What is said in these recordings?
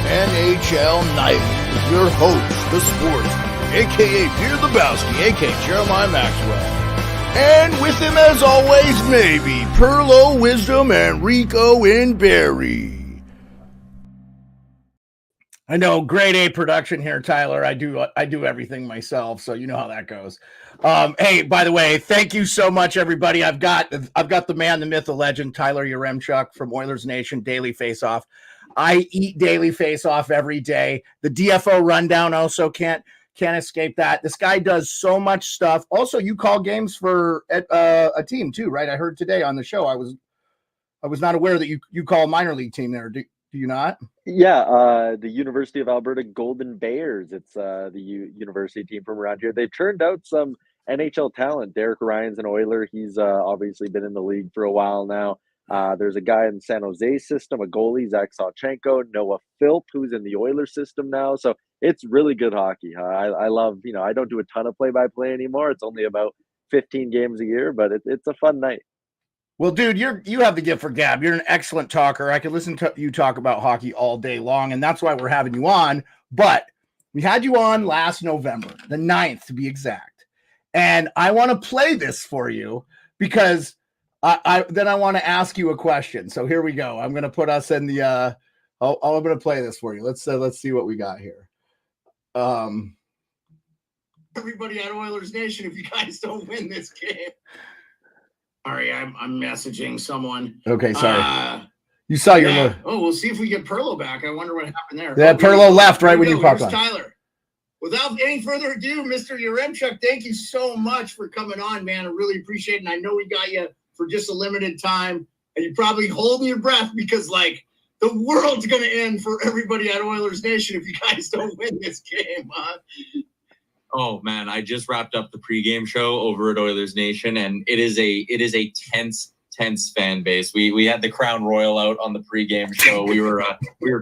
NHL Nightly with your host, the sportsman, a.k.a. Peter Lebowski, a.k.a. Jeremiah Maxwell. And with him, as always, maybe Perlo Wisdom and Rico in Barry. I know, grade A production here, Tyler. I do everything myself, so you know how that goes. Hey, by the way, thank you so much, everybody. I've got the man, the myth, the legend, Tyler Yaremchuk from Oilersnation Daily Faceoff. I eat Daily Faceoff every day. The DFO rundown also can't escape that. This guy does so much stuff. Also, you call games for a team too, right? I heard today on the show. I was not aware that you call a minor league team there. Do you not? Yeah, the University of Alberta Golden Bears. It's the university team from around here. They've turned out some NHL talent. Derek Ryan's an Oiler. He's obviously been in the league for a while now. There's a guy in the San Jose system, a goalie, Zach Sawchenko, Noah Philp, who's in the Oilers system now. So it's really good hockey. I love, I don't do a ton of play-by-play anymore. It's only about 15 games a year, but it's a fun night. Well, dude, you have the gift for gab. You're an excellent talker. I could listen to you talk about hockey all day long, and that's why we're having you on. But we had you on last November, the 9th to be exact. And I want to play this for you because I want to ask you a question. So here we go. I'm going to put us in the I'm going to play this for you. Let's see what we got here. Everybody at Oilers Nation, if you guys don't win this game. Sorry, I'm messaging someone. Okay, sorry. You saw your look. Oh, we'll see if we get Perlo back. I wonder what happened there. Yeah, Perlo left right when you popped on. Tyler. Without any further ado, Mr. Yaremchuk, thank you so much for coming on, man. I really appreciate it. And I know we got you for just a limited time. And you're probably holding your breath because, like, the world's going to end for everybody at Oilers Nation if you guys don't win this game, huh? Oh man, I just wrapped up the pregame show over at Oilers Nation, and it is a tense fan base. We had the Crown Royal out on the pregame show. We were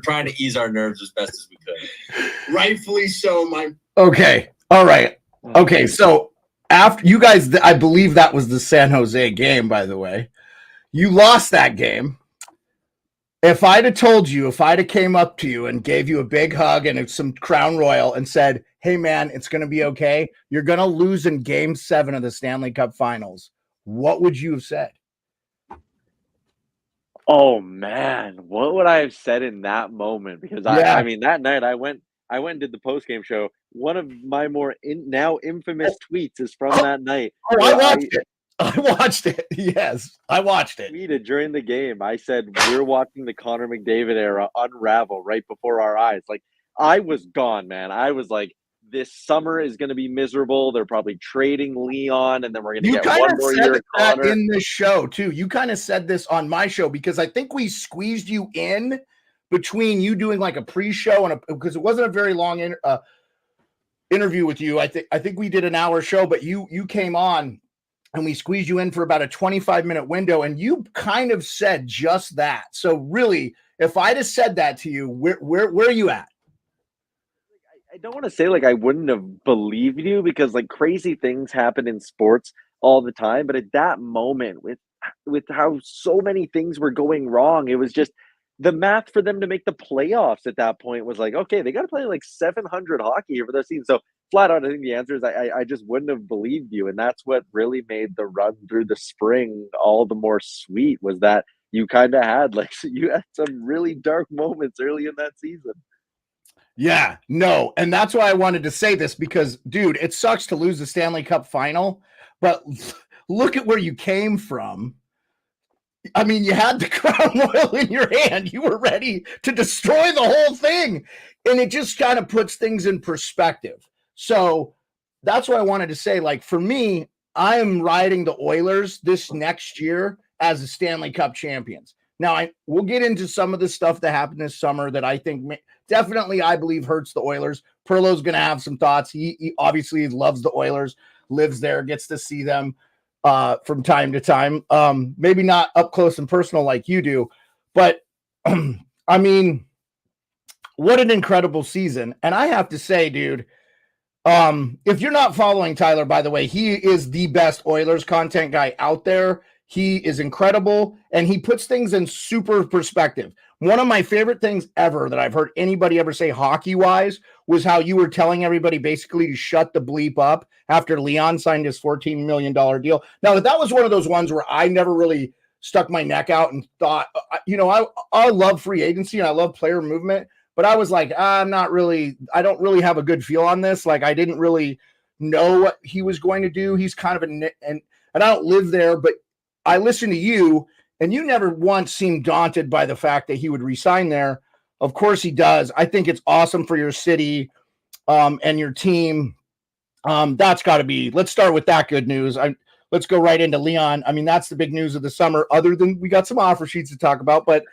trying to ease our nerves as best as we could. Rightfully so, Okay. All right. Okay. So after you guys, I believe that was the San Jose game, by the way. You lost that game. If I'd have came up to you and gave you a big hug and some Crown Royal and said, hey, man, it's going to be okay. You're going to lose in Game 7 of the Stanley Cup Finals. What would you have said? Oh, man. What would I have said in that moment? Because, I mean, that night I went and did the postgame show. One of my now infamous tweets is from that night. Oh, I watched it. I watched it. Yes, I watched it. Tweeted during the game. I said, we're watching the Connor McDavid era unravel right before our eyes. Like, I was gone, man. I was like, this summer is going to be miserable. They're probably trading Leon, and then we're going to get one more year of Connor. In this show, too. You kind of said this on my show because I think we squeezed you in between you doing like a pre-show and because it wasn't a very long interview with you. I think we did an hour show, but you came on and we squeezed you in for about a 25-minute window, and you kind of said just that. So really, if I'd have said that to you, where are you at? I don't want to say like I wouldn't have believed you because like crazy things happen in sports all the time. But at that moment, with how so many things were going wrong, it was just the math for them to make the playoffs at that point was like, okay, they got to play like 700 hockey over their season. So flat out, I think the answer is I just wouldn't have believed you. And that's what really made the run through the spring all the more sweet was that you kind of had you had some really dark moments early in that season. Yeah, no. And that's why I wanted to say this because, dude, it sucks to lose the Stanley Cup final, but look at where you came from. I mean, you had the Crown Royal in your hand. You were ready to destroy the whole thing. And it just kind of puts things in perspective. So that's what I wanted to say. Like, for me, I am riding the Oilers this next year as the Stanley Cup champions. Now, we'll get into some of the stuff that happened this summer that I think definitely, I believe, hurts the Oilers. Perlo's going to have some thoughts. He obviously loves the Oilers, lives there, gets to see them from time to time. Maybe not up close and personal like you do, but I mean, what an incredible season. And I have to say, dude, if you're not following Tyler, by the way, he is the best Oilers content guy out there. He is incredible, and he puts things in super perspective. One of my favorite things ever that I've heard anybody ever say hockey-wise was how you were telling everybody basically to shut the bleep up after Leon signed his $14 million deal. Now, that was one of those ones where I never really stuck my neck out and thought, I love free agency and I love player movement, but I was like, I don't really have a good feel on this. Like, I didn't really know what he was going to do. He's kind of and I don't live there, but I listen to you, and you never once seemed daunted by the fact that he would resign there. Of course he does. I think it's awesome for your city and your team. That's got to be, let's start with that good news. Let's go right into Leon. I mean, that's the big news of the summer, other than we got some offer sheets to talk about, but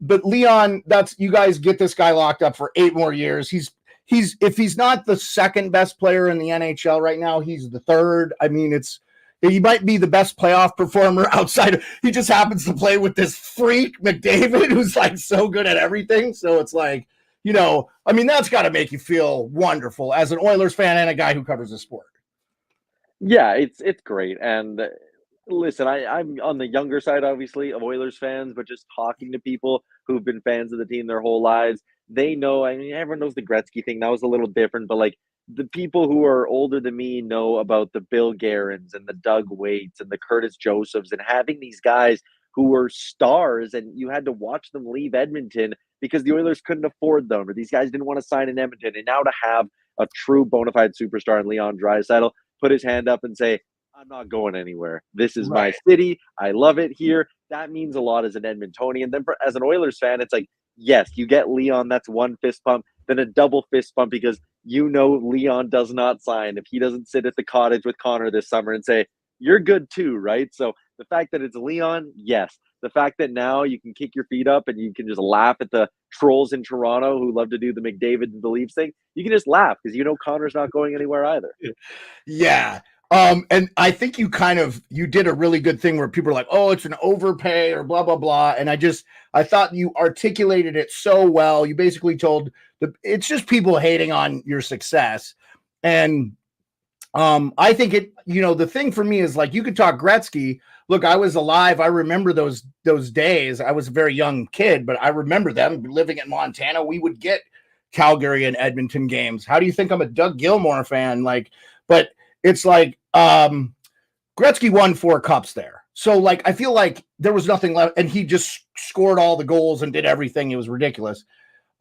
but Leon, you guys get this guy locked up for 8 more years. If he's not the second best player in the NHL right now, he's the third. I mean, he might be the best playoff performer outside. He just happens to play with this freak McDavid who's like so good at everything. So it's like, I mean, that's got to make you feel wonderful as an Oilers fan and a guy who covers the sport. Yeah, it's great. And listen, I'm on the younger side, obviously, of Oilers fans, but just talking to people who've been fans of the team their whole lives, they know. I mean, everyone knows the Gretzky thing. That was a little different, but like the people who are older than me know about the Bill Guerins and the Doug Waits and the Curtis Josephs, and having these guys who were stars, and you had to watch them leave Edmonton because the Oilers couldn't afford them, or these guys didn't want to sign in Edmonton. And now to have a true bona fide superstar in Leon Draisaitl put his hand up and say, I'm not going anywhere. This is my city. I love it here. That means a lot as an Edmontonian. Then as an Oilers fan, it's like, yes, you get Leon. That's one fist pump, then a double fist pump because Leon does not sign if he doesn't sit at the cottage with Connor this summer and say, you're good too, right? So the fact that it's Leon, yes. The fact that now you can kick your feet up and you can just laugh at the trolls in Toronto who love to do the McDavid and the Leafs thing, you can just laugh because Connor's not going anywhere either. Yeah. And I think you did a really good thing where people are like, oh, it's an overpay or blah, blah, blah. And I thought you articulated it so well. You basically told it's just people hating on your success. And I think the thing for me is like, you could talk Gretzky. Look, I was alive. I remember those days. I was a very young kid, but I remember them living in Montana. We would get Calgary and Edmonton games. How do you think I'm a Doug Gilmour fan? But it's like, Gretzky won 4 cups there. So like, I feel like there was nothing left, and he just scored all the goals and did everything. It was ridiculous.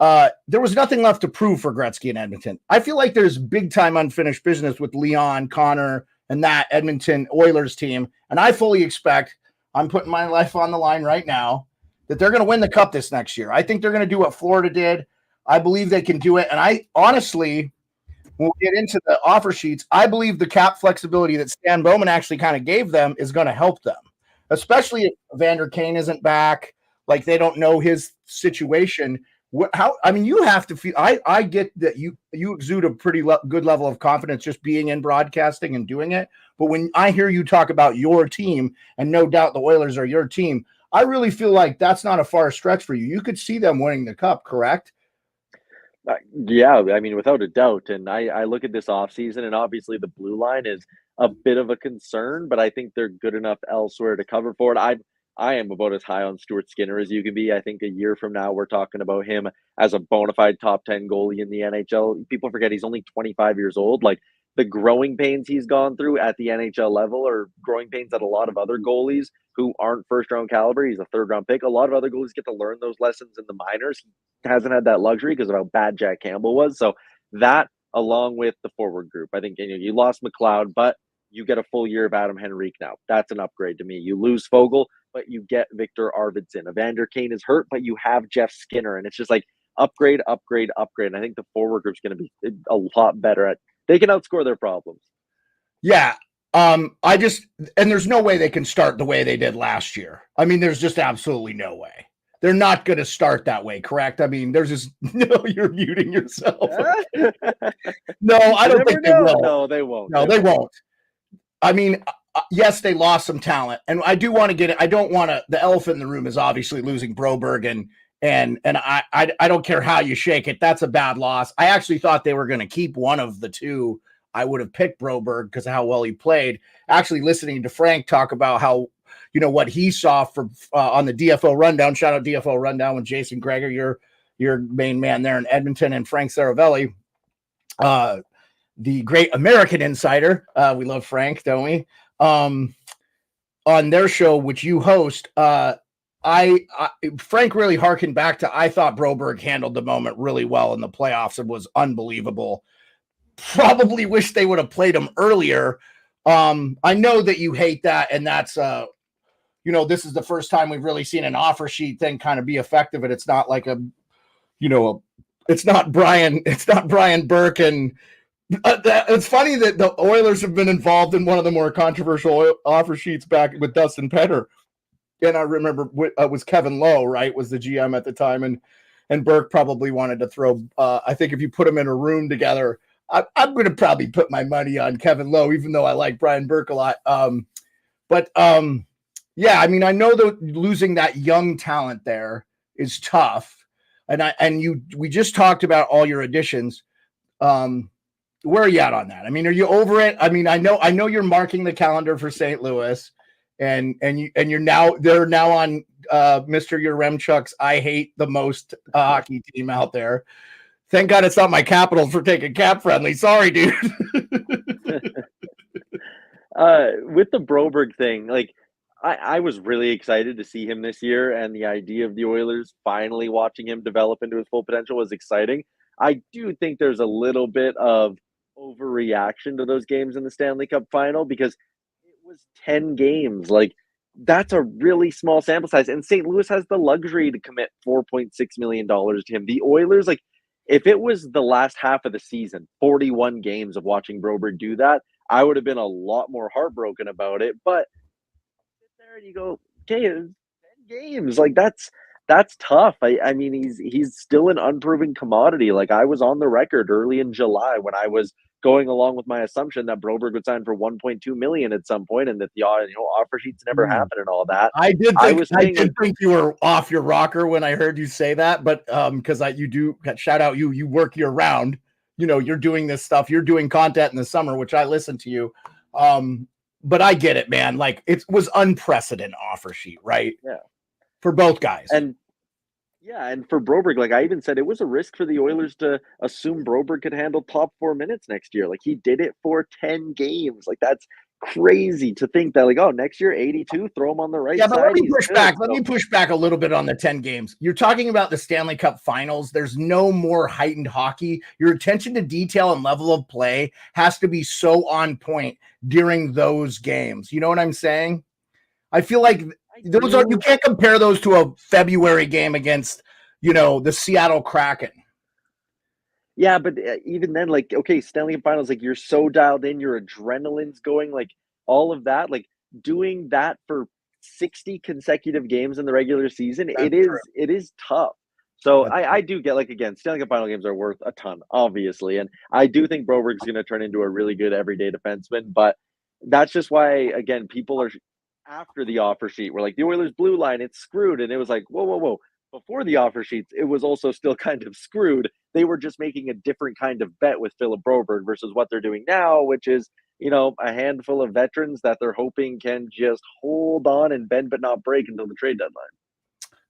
There was nothing left to prove for Gretzky in Edmonton. I feel like there's big time unfinished business with Leon, Connor, and that Edmonton Oilers team. And I fully expect, I'm putting my life on the line right now, that they're going to win the cup this next year. I think they're going to do what Florida did. I believe they can do it. And I honestly, when we get into the offer sheets, I believe the cap flexibility that Stan Bowman actually kind of gave them is going to help them, especially if Vander Kane isn't back. Like, they don't know his situation. You have to feel, I get that you exude a pretty good level of confidence just being in broadcasting and doing it. But when I hear you talk about your team, and no doubt the Oilers are your team, I really feel like that's not a far stretch for you. You could see them winning the cup, correct? Yeah, I mean, without a doubt. And I look at this offseason, and obviously the blue line is a bit of a concern, but I think they're good enough elsewhere to cover for it. I am about as high on Stuart Skinner as you can be. I think a year from now, we're talking about him as a bona fide top 10 goalie in the NHL. People forget he's only 25 years old. Like, the growing pains he's gone through at the NHL level are growing pains that a lot of other goalies who aren't first round caliber. He's a 3rd round pick. A lot of other goalies get to learn those lessons in the minors. He hasn't had that luxury because of how bad Jack Campbell was. So that, along with the forward group, I think you lost McLeod, but you get a full year of Adam Henrique now. That's an upgrade to me. You lose Fogel, but you get Victor Arvidsson. Evander Kane is hurt, but you have Jeff Skinner. And it's just like upgrade, upgrade, upgrade. And I think the forward group's going to be a lot better they can outscore their problems. Yeah. And there's no way they can start the way they did last year. I mean, there's just absolutely no way. They're not going to start that way, correct? I mean, there's just no, you're muting yourself. No, I don't think they will. No, they won't. No, they won't. I mean, yes, they lost some talent, and I do want to get it. I don't want to. The elephant in the room is obviously losing Broberg, and I don't care how you shake it. That's a bad loss. I actually thought they were going to keep one of the two. I would have picked Broberg because of how well he played. Actually, listening to Frank talk about how what he saw from on the DFO rundown. Shout out DFO rundown with Jason Greger, your main man there in Edmonton, and Frank Saravelli, the great American insider. We love Frank, don't we? On their show, which you host, Frank really harkened back to, I thought Broberg handled the moment really well in the playoffs. It was unbelievable. Probably wish they would have played him earlier. I know that you hate that, and that's this is the first time we've really seen an offer sheet thing kind of be effective, and it's not like it's not Brian Burke. And it's funny that the Oilers have been involved in one of the more controversial offer sheets back with Dustin Penner. And I remember it was Kevin Lowe, right, was the GM at the time, and Burke probably wanted to throw. I think if you put them in a room together, I'm going to probably put my money on Kevin Lowe, even though I like Brian Burke a lot. Yeah, I mean, I know that losing that young talent there is tough, we just talked about all your additions. Where are you at on that? I mean, are you over it? I mean, I know you're marking the calendar for St. Louis. And they're now on Mr. Yaremchuk's I hate the most hockey team out there. Thank God it's not my Capitals for taking cap friendly. Sorry, dude. With the Broberg thing, like I was really excited to see him this year, and the idea of the Oilers finally watching him develop into his full potential was exciting. I do think there's a little bit of overreaction to those games in the Stanley Cup final because was 10 games. Like, that's a really small sample size, and St. Louis has the luxury to commit $4.6 million to him. The Oilers, like, if it was the last half of the season, 41 games of watching Broberg do that, I would have been a lot more heartbroken about it. But sit there and you go, okay, 10 games, like that's tough. I mean, he's still an unproven commodity. Like, I was on the record early in July when I was going along with my assumption that Broberg would sign for $1.2 million at some point, and that the offer sheets never happen and all that. I did think you were off your rocker when I heard you say that, but because you do shout out you work year round. You're doing this stuff. You're doing content in the summer, which I listen to you. But I get it, man. Like, it was unprecedented offer sheet, right? Yeah, for both guys. And for Broberg, like I even said, it was a risk for the Oilers to assume Broberg could handle top 4 minutes next year. Like, he did it for 10 games. Like, that's crazy to think that, like, oh, next year 82, throw him on the right side. But let me push back a little bit on the 10 games. You're talking about the Stanley Cup finals. There's no more heightened hockey. Your attention to detail and level of play has to be so on point during those games. You know what I'm saying? I feel like you can't compare those to a February game against, the Seattle Kraken. Yeah, but even then, like, okay, Stanley Cup Finals, like, you're so dialed in, your adrenaline's going, like, all of that, like, doing that for 60 consecutive games in the regular season, it is tough. So I do get, like, again, Stanley Cup Final games are worth a ton, obviously, and I do think Broberg's going to turn into a really good everyday defenseman, but that's just why, again, people are after the offer sheet. We're like, the Oilers blue line, it's screwed. And it was like, whoa. Before the offer sheets, it was also still kind of screwed. They were just making a different kind of bet with Philip Broberg versus what they're doing now, which is, a handful of veterans that they're hoping can just hold on and bend but not break until the trade deadline.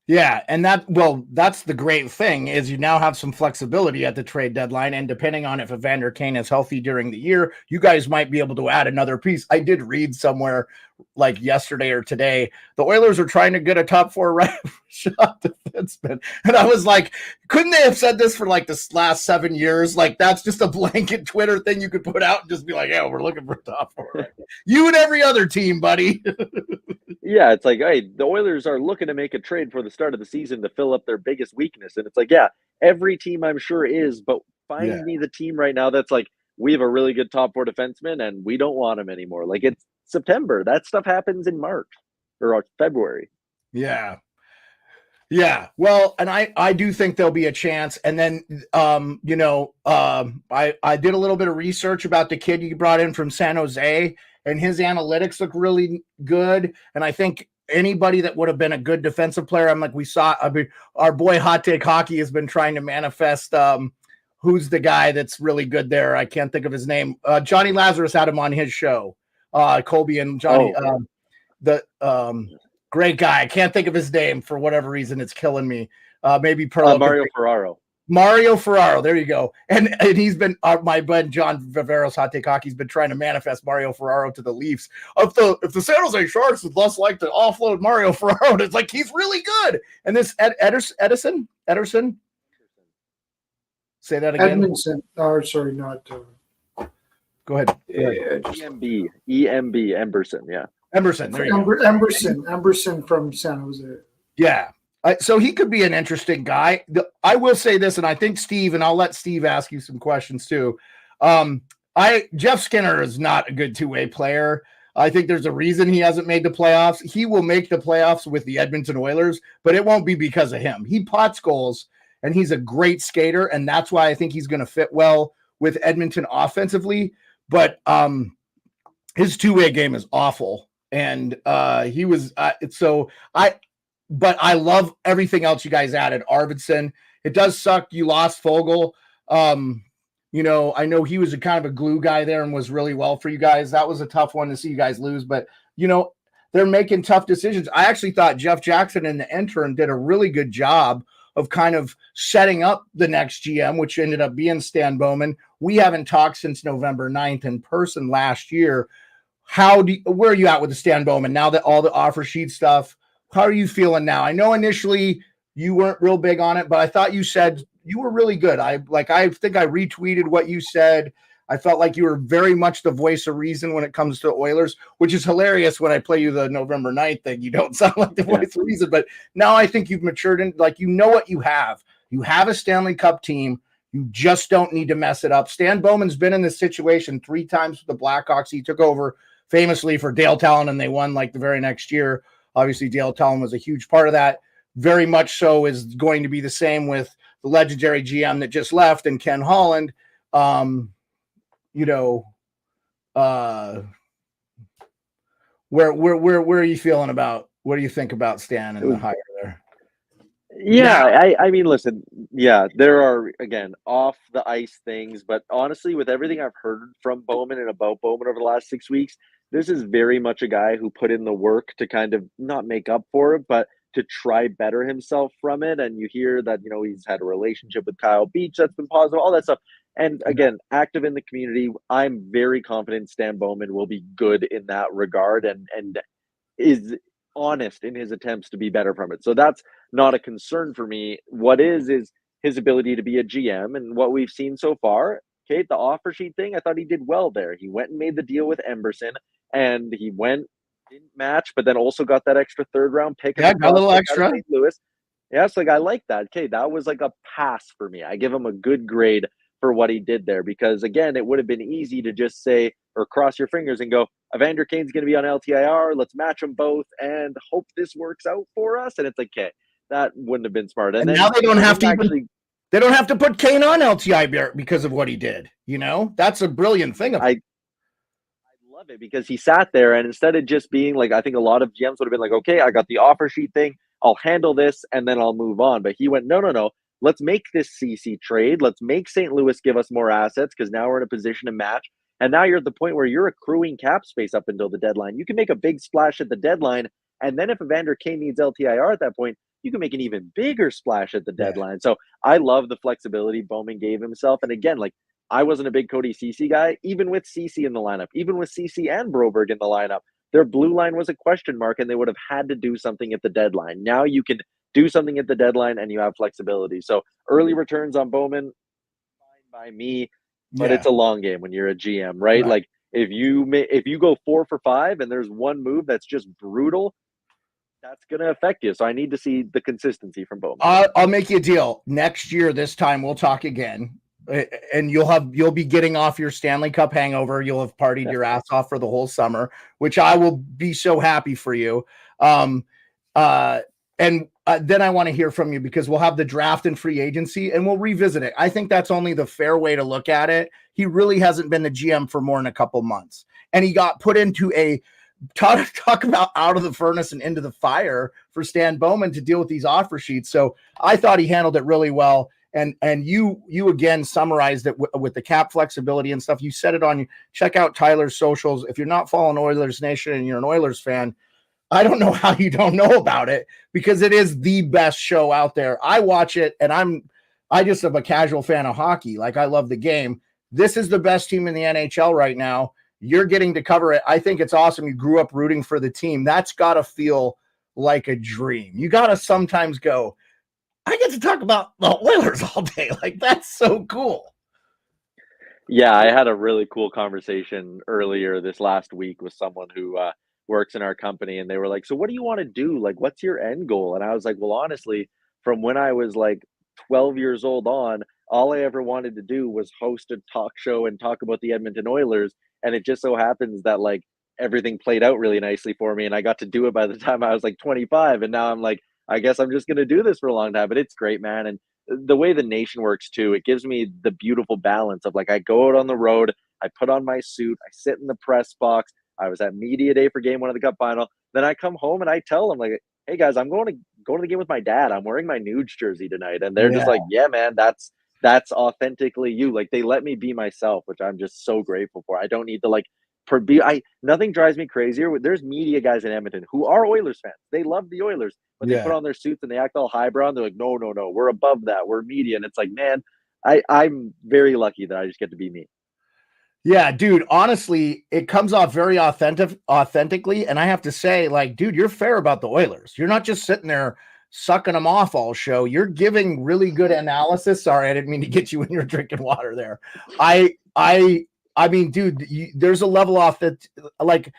Yeah, and that's the great thing is you now have some flexibility at the trade deadline, and depending on if Evander Kane is healthy during the year, you guys might be able to add another piece. I did read somewhere like yesterday or today, the Oilers are trying to get a top 4 right shot defenseman, and I was like, couldn't they have said this for like this last 7 years? Like, that's just a blanket Twitter thing you could put out and just be like, yeah, we're looking for a top 4. Right? You and every other team, buddy. Yeah, it's like, hey, the Oilers are looking to make a trade for the start of the season to fill up their biggest weakness. And it's like, yeah, every team I'm sure is, but find me the team right now that's like, we have a really good top 4 defenseman and we don't want him anymore. Like, it's September. That stuff happens in March or February. Yeah. Yeah. Well, and I do think there'll be a chance. And then, I did a little bit of research about the kid you brought in from San Jose, and his analytics look really good. And I think anybody that would have been a good defensive player, our boy Hot Take Hockey has been trying to manifest who's the guy that's really good there. I can't think of his name. Johnny Lazarus had him on his show. Colby and Johnny. the great guy. I can't think of his name for whatever reason. It's killing me. Maybe Perlo. Mario Ferraro. Mario Ferraro, there you go. And he's been my bud John Viveros Hot Take Hockey's been trying to manifest Mario Ferraro to the Leafs. If the San Jose Sharks would less like to offload Mario Ferraro, it's like he's really good. And this Ederson, say that again. Edmondson. Oh, sorry, not. Go ahead. EMB, Emberson, yeah. Emberson, there you go. Emberson from San Jose. Yeah. So he could be an interesting guy. I will say this, and I think Steve, and I'll let Steve ask you some questions too. Jeff Skinner is not a good two-way player. I think there's a reason he hasn't made the playoffs. He will make the playoffs with the Edmonton Oilers, but it won't be because of him. He pots goals, and he's a great skater, and that's why I think he's going to fit well with Edmonton offensively. But his two-way game is awful, and he was But I love everything else you guys added. Arvidsson, it does suck you lost Fogle. You know, I know he was a kind of a glue guy there and was really well for you guys. That was a tough one to see you guys lose, but you know, they're making tough decisions. I actually thought Jeff Jackson in the interim did a really good job of kind of setting up the next GM, which ended up being Stan Bowman. We haven't talked since November 9th in person last year. Where are you at with the Stan Bowman now that all the offer sheet stuff? How are you feeling now? I know initially you weren't real big on it, but I thought you said you were really good. I think I retweeted what you said. I felt like you were very much the voice of reason when it comes to Oilers, which is hilarious when I play you the November 9th thing. You don't sound like the voice of reason, but now I think you've matured and like, you know what you have. You have a Stanley Cup team. You just don't need to mess it up. Stan Bowman's been in this situation 3 times with the Blackhawks. He took over famously for Dale Talon and they won like the very next year. Obviously, Dale Talon was a huge part of that. Very much so is going to be the same with the legendary GM that just left and Ken Holland. Where are you feeling about? What do you think about Stan and the hire there? Yeah, I mean, listen, yeah, there are, again, off the ice things, but honestly, with everything I've heard from Bowman and about Bowman over the last 6 weeks, this is very much a guy who put in the work to kind of not make up for it, but to try better himself from it. And you hear that, you know, he's had a relationship with Kyle Beach that's been positive, all that stuff. And again, active in the community. I'm very confident Stan Bowman will be good in that regard and is honest in his attempts to be better from it. So that's not a concern for me. What is his ability to be a GM and what we've seen so far. Okay, the offer sheet thing, I thought he did well there. He went and made the deal with Emberson, and he didn't match, but then also got that extra 3rd round pick. Yeah, got a little extra. St. Louis. Yeah, so like I like that. Okay, that was like a pass for me. I give him a good grade for what he did there because again, it would have been easy to just say or cross your fingers and go, Evander Kane's going to be on LTIR. Let's match them both and hope this works out for us. And it's like, okay, that wouldn't have been smart. And then now they don't have to they don't have to put Kane on LTI because of what he did. You know, that's a brilliant thing. I love it because he sat there and instead of just being like, I think a lot of GMs would have been like, okay, I got the offer sheet thing. I'll handle this and then I'll move on. But he went, no. Let's make this CC trade. Let's make St. Louis give us more assets because now we're in a position to match. And now you're at the point where you're accruing cap space up until the deadline. You can make a big splash at the deadline. And then if Evander Kane needs LTIR at that point, you can make an even bigger splash at the deadline. So I love the flexibility Bowman gave himself. And again, like I wasn't a big Cody Ceci guy, even with Ceci in the lineup, even with Ceci and Broberg in the lineup, their blue line was a question mark and they would have had to do something at the deadline. Now you can do something at the deadline and you have flexibility. So early returns on Bowman, fine by me, but it's a long game when you're a GM, right? Like if you go 4 for 5 and there's one move that's just brutal, that's going to affect you. So I need to see the consistency from Bowman. I'll make you a deal. Next year, this time we'll talk again, and you'll be getting off your Stanley Cup hangover. You'll have partied your ass off for the whole summer, which I will be so happy for you. And then I want to hear from you because we'll have the draft and free agency and we'll revisit it. I think that's only the fair way to look at it. He really hasn't been the GM for more than a couple months, and he got put into a talk about out of the furnace and into the fire for Stan Bowman to deal with these offer sheets. So I thought he handled it really well. And you again summarized it with the cap flexibility and stuff. You said it on, check out Tyler's socials. If you're not following Oilers Nation and you're an Oilers fan, I don't know how you don't know about it, because it is the best show out there. I watch it, and I just am a casual fan of hockey. Like, I love the game. This is the best team in the NHL right now. You're getting to cover it. I think it's awesome. You grew up rooting for the team. That's got to feel like a dream. You got to sometimes go, I get to talk about the Oilers all day. Like, that's so cool. Yeah, I had a really cool conversation earlier this last week with someone who works in our company, and they were like, "So, what do you want to do? Like, what's your end goal?" And I was like, "Well, honestly, from when I was like 12 years old on, all I ever wanted to do was host a talk show and talk about the Edmonton Oilers. And it just so happens that like everything played out really nicely for me, and I got to do it by the time I was like 25. And now I'm like, I guess I'm just gonna do this for a long time. But it's great, man. And the way the nation works too, it gives me the beautiful balance of like I go out on the road, I put on my suit, I sit in the press box. I was at media day for game one of the cup final. Then I come home and I tell them like, hey guys, I'm going to go to the game with my dad. I'm wearing my Nuge jersey tonight. And they're just like, yeah, man, that's authentically you. Like they let me be myself, which I'm just so grateful for. I don't need to like nothing drives me crazier. There's media guys in Edmonton who are Oilers fans. They love the Oilers, but they put on their suits and they act all highbrow. And they're like, no, we're above that. We're media. And it's like, man, I'm very lucky that I just get to be me. Yeah, dude, honestly, it comes off very authentically. And I have to say, like, dude, you're fair about the Oilers. You're not just sitting there sucking them off all show. You're giving really good analysis. Sorry, I didn't mean to get you when you're drinking water there. I mean, dude, there's a level off that like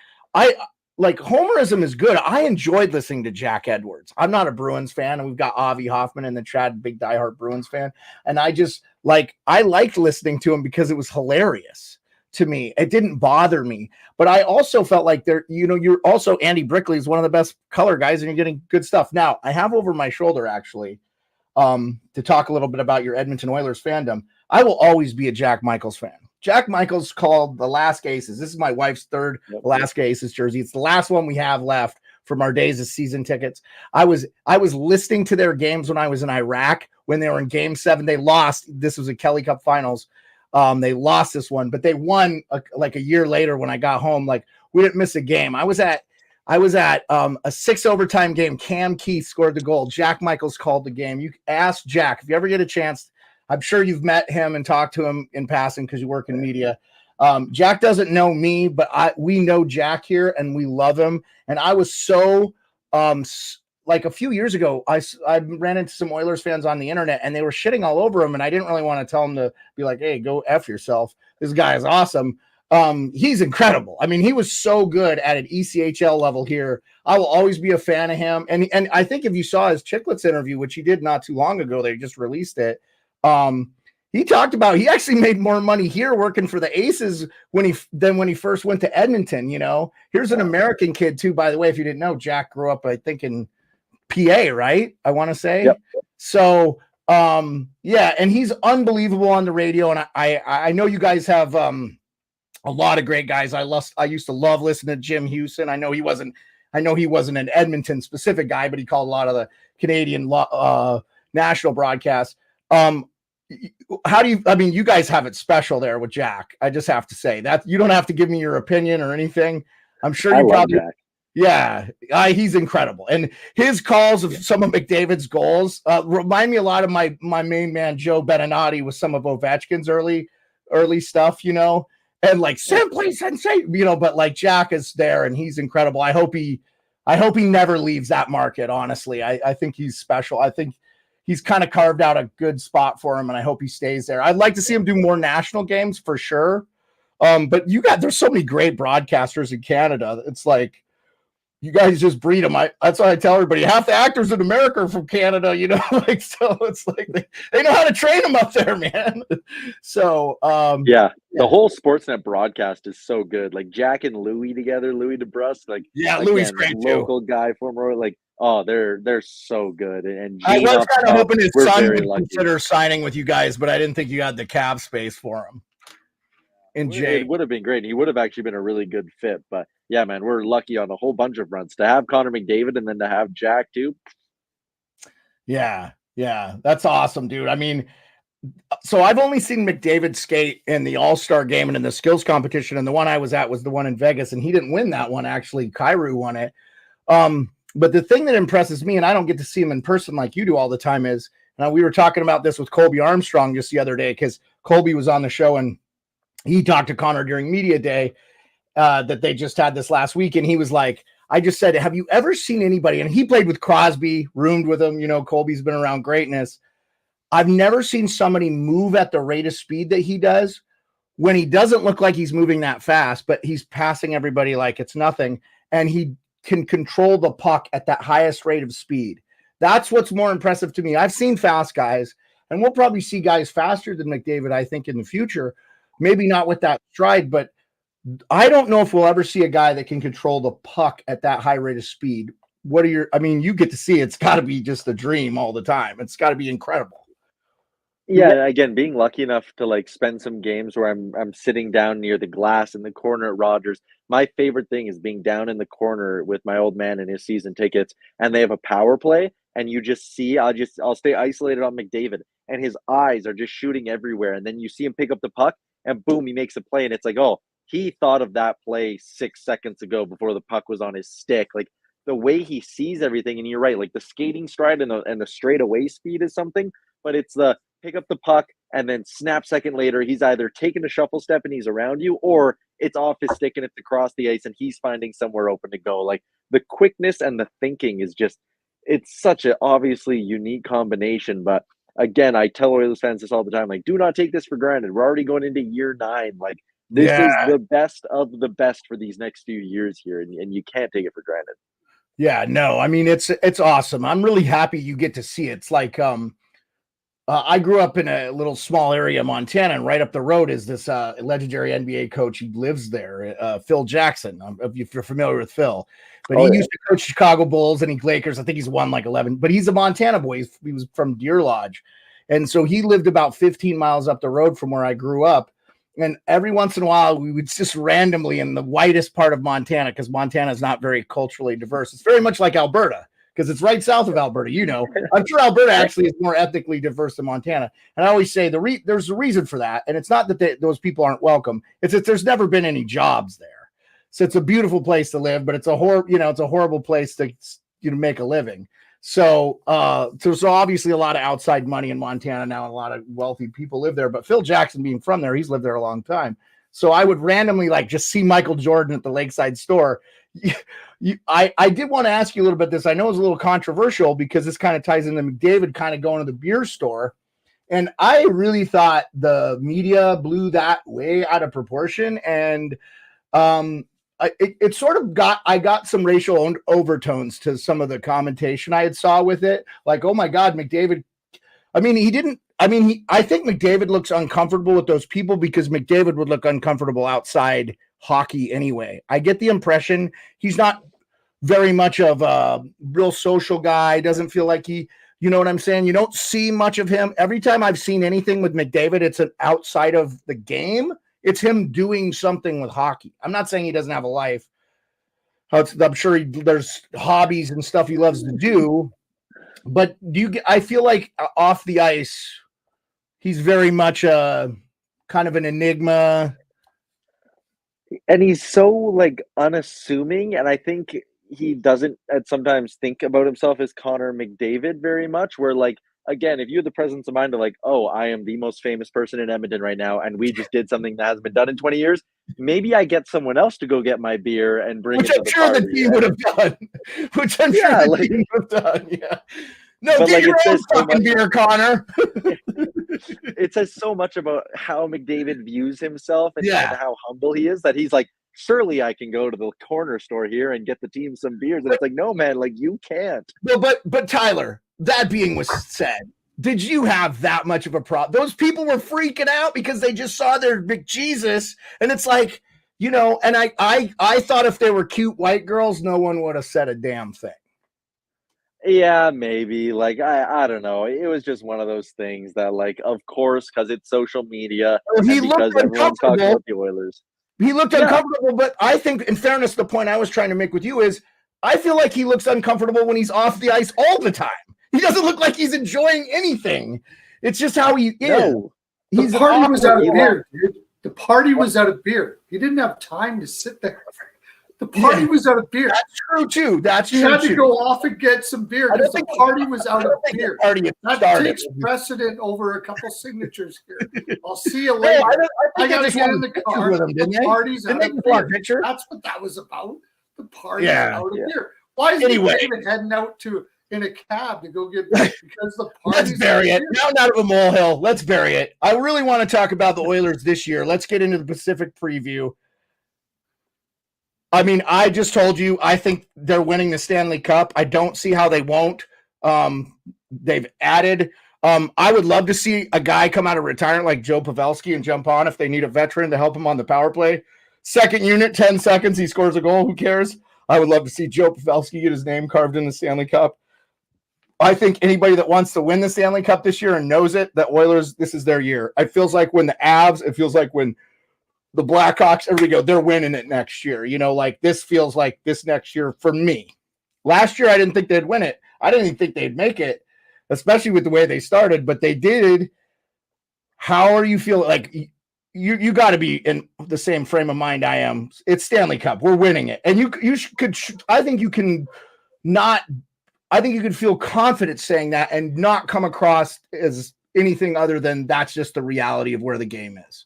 homerism is good. I enjoyed listening to Jack Edwards. I'm not a Bruins fan, and we've got Avi Hoffman and the Chad, big diehard Bruins fan. And I just I liked listening to him because it was hilarious to me. It didn't bother me, but I also felt like you're also Andy Brickley is one of the best color guys, and you're getting good stuff. Now I have over my shoulder actually to talk a little bit about your Edmonton Oilers fandom. I will always be a Jack Michaels fan. Jack Michaels called the Last Aces. This is my wife's third Last Aces jersey. It's the last one we have left from our days of season tickets. I was listening to their games when I was in Iraq when they were in Game 7. They lost. This was a Kelly Cup Finals. They lost this one, but they won a year later when I got home. Like we didn't miss a game. I was at a 6 overtime game. Cam Keith scored the goal. Jack Michaels called the game. You ask Jack if you ever get a chance. I'm sure you've met him and talked to him in passing because you work in media. Jack doesn't know me, but we know Jack here and we love him. And I was so a few years ago, I ran into some Oilers fans on the internet and they were shitting all over him. And I didn't really want to tell him to be like, hey, go F yourself. This guy is awesome. He's incredible. I mean, he was so good at an ECHL level here. I will always be a fan of him. And I think if you saw his Chicklets interview, which he did not too long ago, they just released it. He talked about he actually made more money here working for the Aces than when he first went to Edmonton. Here's an American kid too, by the way. If you didn't know, Jack grew up, I think, in PA, right? I want to say. Yep. So, yeah, and he's unbelievable on the radio. And I know you guys have a lot of great guys. I used to love listening to Jim Houston. I know he wasn't an Edmonton specific guy, but he called a lot of the Canadian national broadcasts. You guys have it special there with Jack. I just have to say that you don't have to give me your opinion or anything. I'm sure you probably, Jack. Yeah, he's incredible. And his calls of some of McDavid's goals remind me a lot of my main man, Joe Beninati, with some of Ovechkin's early stuff, and like simply sensei, but like Jack is there and he's incredible. I hope he never leaves that market. Honestly, I think he's special. I think he's kind of carved out a good spot for him, and I hope he stays there. I'd like to see him do more national games for sure. But there's so many great broadcasters in Canada. It's like you guys just breed them. That's why I tell everybody half the actors in America are from Canada, so it's like they know how to train them up there, man. So the whole Sportsnet broadcast is so good. Like Jack and Louis together, Louis DeBrusque, Louis great local too. Guy, former they're so good. And I was kind of hoping his son would lucky. Consider signing with you guys, but I didn't think you had the cap space for him. And Jake, it would have been great. He would have actually been a really good fit. But yeah, man, we're lucky on a whole bunch of runs to have Connor McDavid and then to have Jack too. Yeah, that's awesome, dude. I mean, so I've only seen McDavid skate in the All-Star game and in the skills competition, and the one I was at was the one in Vegas, and he didn't win that one. Actually, Kyrou won it. But the thing that impresses me, and I don't get to see him in person like you do all the time, is we were talking about this with Colby Armstrong just the other day because Colby was on the show and he talked to Connor during media day that they just had this last week. And he was like, I just said, have you ever seen anybody? And he played with Crosby, roomed with him. Colby's been around greatness. I've never seen somebody move at the rate of speed that he does when he doesn't look like he's moving that fast, but he's passing everybody like it's nothing. And he can control the puck at that highest rate of speed. That's what's more impressive to me. I've seen fast guys, and we'll probably see guys faster than McDavid, I think, in the future. Maybe not with that stride, but I don't know if we'll ever see a guy that can control the puck at that high rate of speed. You get to see it's got to be just a dream all the time. It's got to be incredible. Yeah, again, being lucky enough to spend some games where I'm sitting down near the glass in the corner at Rogers. My favorite thing is being down in the corner with my old man and his season tickets, and they have a power play, and you just see I'll stay isolated on McDavid, and his eyes are just shooting everywhere, and then you see him pick up the puck, and boom, he makes a play, and it's like, oh, he thought of that play 6 seconds ago before the puck was on his stick. Like the way he sees everything, and you're right, like the skating stride and the straightaway speed is something, but it's the pick up the puck, and then snap second later, he's either taking a shuffle step and he's around you, or it's off his stick and it's across the ice and he's finding somewhere open to go. Like the quickness and the thinking is just, it's such an obviously unique combination. But again, I tell Oilers fans this all the time, like, do not take this for granted. We're already going into year 9. Like this is the best of the best for these next few years here, and you can't take it for granted. Yeah, no, I mean, it's awesome. I'm really happy you get to see it. It's like, I grew up in a little small area, Montana, and right up the road is this legendary NBA coach. He lives there, Phil Jackson. If you're familiar with Phil, but he used to coach Chicago Bulls and Lakers. I think he's won 11, but he's a Montana boy. He was from Deer Lodge. And so he lived about 15 miles up the road from where I grew up. And every once in a while, we would just randomly in the whitest part of Montana, because Montana is not very culturally diverse. It's very much like Alberta, because it's right south of Alberta. I'm sure Alberta actually is more ethnically diverse than Montana. And I always say there's a reason for that. And it's not that those people aren't welcome. It's that there's never been any jobs there. So it's a beautiful place to live, but it's a horrible place to make a living. So there's obviously a lot of outside money in Montana now, and a lot of wealthy people live there. But Phil Jackson, being from there, he's lived there a long time. So I would randomly just see Michael Jordan at the Lakeside store. I did want to ask you a little bit this. I know it's a little controversial because this kind of ties into McDavid kind of going to the beer store. And I really thought the media blew that way out of proportion. And it sort of I got some racial overtones to some of the commentation I had saw with it. Like, oh my God, McDavid. I think McDavid looks uncomfortable with those people because McDavid would look uncomfortable outside hockey anyway. I get the impression he's not very much of a real social guy. Doesn't feel like he, you know what I'm saying? You don't see much of him. Every time I've seen anything with McDavid, it's an outside of the game. It's him doing something with hockey. I'm not saying he doesn't have a life. I'm sure there's hobbies and stuff he loves to do. But I feel like off the ice, he's very much a kind of an enigma. And he's so unassuming, and I think he doesn't sometimes think about himself as Connor McDavid very much, where again, if you have the presence of mind to oh, I am the most famous person in Edmonton right now, and we just did something that hasn't been done in 20 years, maybe I get someone else to go get my beer and bring it to the party. The team would have done. Which I'm sure the team would have done, yeah. No, but get your own fucking beer, Connor. It says so much about how McDavid views himself and how humble he is, that he's surely I can go to the corner store here and get the team some beers. And it's no, man, you can't. No, but Tyler, that being was said, did you have that much of a problem? Those people were freaking out because they just saw their McJesus, and it's and I thought if they were cute white girls, no one would have said a damn thing. Yeah, maybe. I don't know. It was just one of those things that, of course, because it's social media, he and looked because everyone's talking about the Oilers. He looked uncomfortable, but I think, in fairness, the point I was trying to make with you is I feel like he looks uncomfortable when he's off the ice all the time. He doesn't look like he's enjoying anything. It's just how he is. No. The party was out of beer, dude. The party was out of beer. He didn't have time to sit there. The party was out of beer. That's true too. That's You true had to too. go off and get some beer I don't because the think- party was I out don't of think the beer. party had That started. takes precedent over a couple signatures here. I'll see you No, later. I I think they gotta just get in wanted the pictures car. with them, didn't The they? party's Didn't out they of just want a beer. picture? That's what that was about. The party's Yeah. out of Yeah. beer. Why is Anyway. David heading out in a cab to go get beer? Because the Let's party's bury out it. of beer. Now out of a molehill. Let's bury it. I really want to talk about the Oilers this year. Let's get into the Pacific preview. I mean, I just told you I think they're winning the Stanley Cup. I don't see how they won't. They've added. I would love to see a guy come out of retirement like Joe Pavelski and jump on if they need a veteran to help him on the power play. Second unit, 10 seconds, he scores a goal. Who cares? I would love to see Joe Pavelski get his name carved in the Stanley Cup. I think anybody that wants to win the Stanley Cup this year and knows it, that Oilers, this is their year. It feels like when the Avs, it feels like when the Blackhawks, everybody go, they're winning it next year. You know, like this feels like this next year for me. Last year, I didn't think they'd win it. I didn't even think they'd make it, especially with the way they started, but they did. How are you feeling? Like you got to be in the same frame of mind I am. It's Stanley Cup. We're winning it. And I think you can feel confident saying that and not come across as anything other than that's just the reality of where the game is.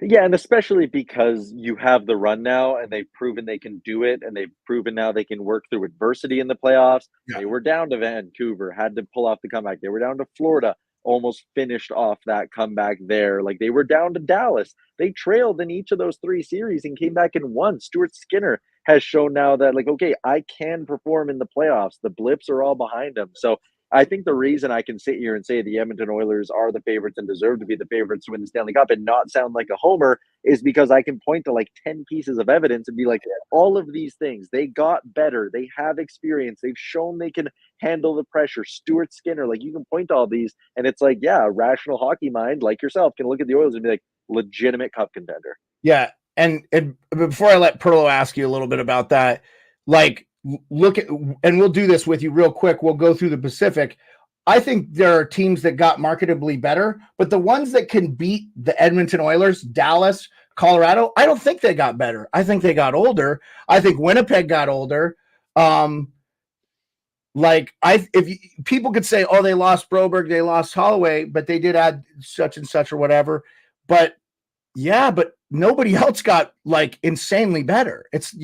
Yeah, and especially because you have the run now and they've proven they can do it and they've proven now they can work through adversity in the playoffs. Yeah. They were down to Vancouver, had to pull off the comeback. They were down to Florida, almost finished off that comeback there. Like they were down to Dallas. They trailed in each of those 3 series and came back and won. Stuart Skinner has shown now that, like, okay, I can perform in the playoffs. The blips are all behind him. So I think the reason I can sit here and say the Edmonton Oilers are the favorites and deserve to be the favorites to win the Stanley Cup and not sound like a homer is because I can point to like 10 pieces of evidence and be like, all of these things, they got better. They have experience. They've shown they can handle the pressure. Stuart Skinner, like you can point to all these and it's like, yeah, a rational hockey mind like yourself can look at the Oilers and be like, legitimate cup contender. Yeah. And before I let Perlo ask you a little bit about that, like, look at, and we'll do this with you real quick. We'll go through the Pacific. I think there are teams that got marketably better, but the ones that can beat the Edmonton Oilers, Dallas, Colorado, I don't think they got better. I think they got older. I think Winnipeg got older. People could say, oh, they lost Broberg, they lost Holloway, but they did add such and such or whatever. But yeah, but nobody else got like insanely better. It's,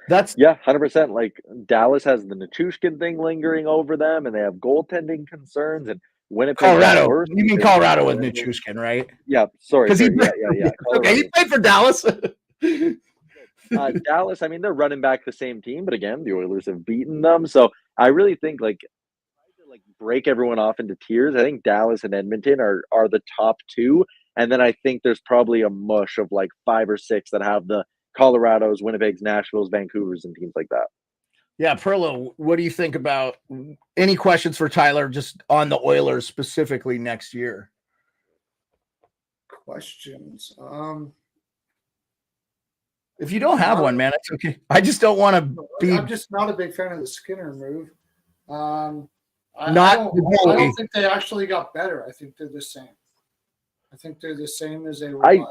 that's 100%. Like Dallas has the Nichushkin thing lingering over them, and they have goaltending concerns. And Winnipeg, Colorado. worse You mean because- Colorado with Nichushkin, right? Yeah, sorry. He Yeah. Okay, he played for Dallas. Dallas, I mean, they're running back the same team, but again, the Oilers have beaten them. So I really think like break everyone off into tiers. I think Dallas and Edmonton are the top 2. And then I think there's probably a mush of like 5 or 6 that have the Colorados, Winnipegs, Nashvilles, Vancouvers, and teams like that. Yeah, Perlo, what do you think about any questions for Tyler just on the Oilers specifically next year? Questions. If you don't have one, man, it's okay. I just don't want to be. I'm just not a big fan of the Skinner move. I don't think they actually got better. I think they're the same. I think they're the same as they were last year.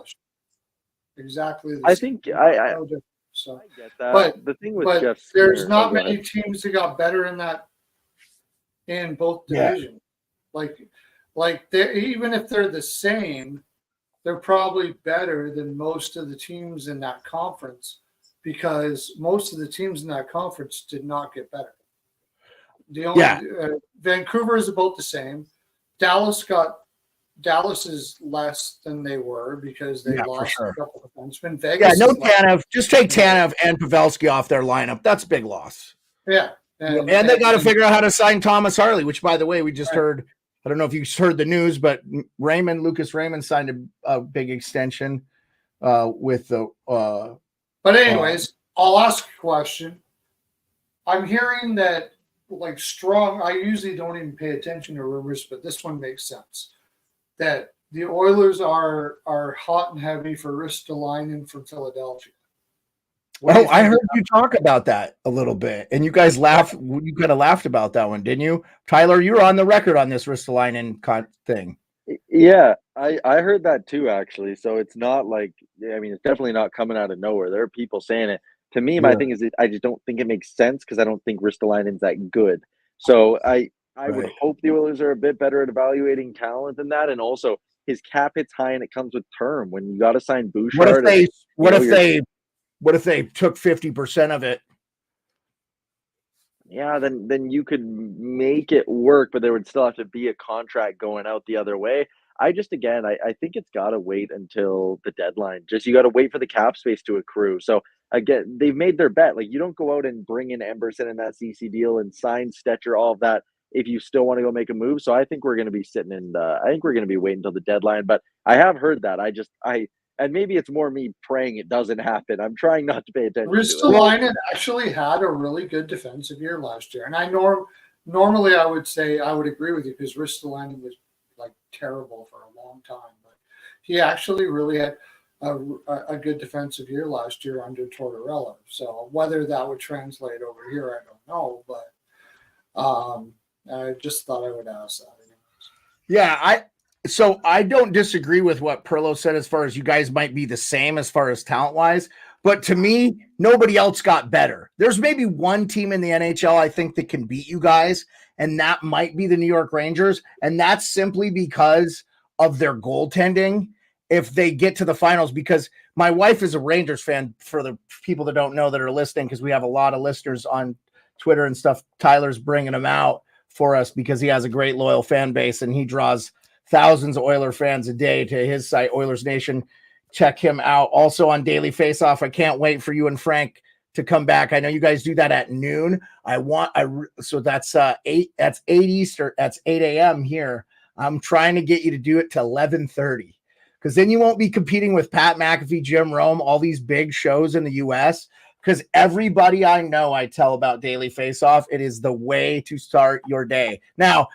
Exactly. I think I get that. But the thing with Jeff Skinner, there's not many teams that got better in both divisions. Yeah. Like even if they're the same, they're probably better than most of the teams in that conference because most of the teams in that conference did not get better. Vancouver is about the same. Dallas is less than they were because they lost a couple of defensemen. Vegas no Tanev. Just take Tanev and Pavelski off their lineup. That's a big loss. Yeah. And they got to figure out how to sign Thomas Harley, which, by the way, we just heard. I don't know if you heard the news, but Lucas Raymond signed a big extension with the. But anyways, I'll ask a question. I'm hearing that I usually don't even pay attention to rumors, but this one makes sense. That the Oilers are hot and heavy for Ristolainen from Philadelphia. I heard you talk about that a little bit, and you guys laughed. You kind of laughed about that one, didn't you, Tyler? You were on the record on this Ristolainen thing. Yeah, I heard that too, actually. So it's not like, I mean, it's definitely not coming out of nowhere. There are people saying it. To me, my Yeah. thing is I just don't think it makes sense because I don't think Ristolainen's that good. So I would Right. hope the Oilers are a bit better at evaluating talent than that. And also, his cap hits high and it comes with term. When you got to sign What if Bouchard, and they? What know if you're they took 50% of it? yeah, then you could make it work, but there would still have to be a contract going out the other way. I just again, I think it's got to wait until the deadline. Just you got to wait for the cap space to accrue. So again, they've made their bet. Like you don't go out and bring in Emberson in that CC deal and sign Stetcher, all of that if you still want to go make a move. So I think we're going to be sitting in. I think we're going to be waiting until the deadline. But I have heard that. I and maybe it's more me praying it doesn't happen. I'm trying not to pay attention to it. Ristolainen actually had a really good defensive year last year, and I normally I would say I would agree with you because Ristolainen was like terrible for a long time, but he actually really had a good defensive year last year under Tortorella. So whether that would translate over here, I don't know, but I just thought I would ask that. Yeah, so I don't disagree with what Perlo said as far as you guys might be the same as far as talent wise, but to me, nobody else got better. There's maybe one team in the NHL I think that can beat you guys, and that might be the New York Rangers, and that's simply because of their goaltending. If they get to the finals, because my wife is a Rangers fan, for the people that don't know that are listening, because we have a lot of listeners on Twitter and stuff. Tyler's bringing them out for us because he has a great loyal fan base and he draws thousands of Oiler fans a day to his site, Oilersnation. Check him out. Also on Daily Faceoff. I can't wait for you and Frank to come back. I know you guys do that at noon. So that's 8 Eastern. That's 8 a.m. here. I'm trying to get you to do it to 11:30 because then you won't be competing with Pat McAfee, Jim Rome, all these big shows in the U.S. Because everybody I know, I tell about Daily Faceoff. It is the way to start your day. Now,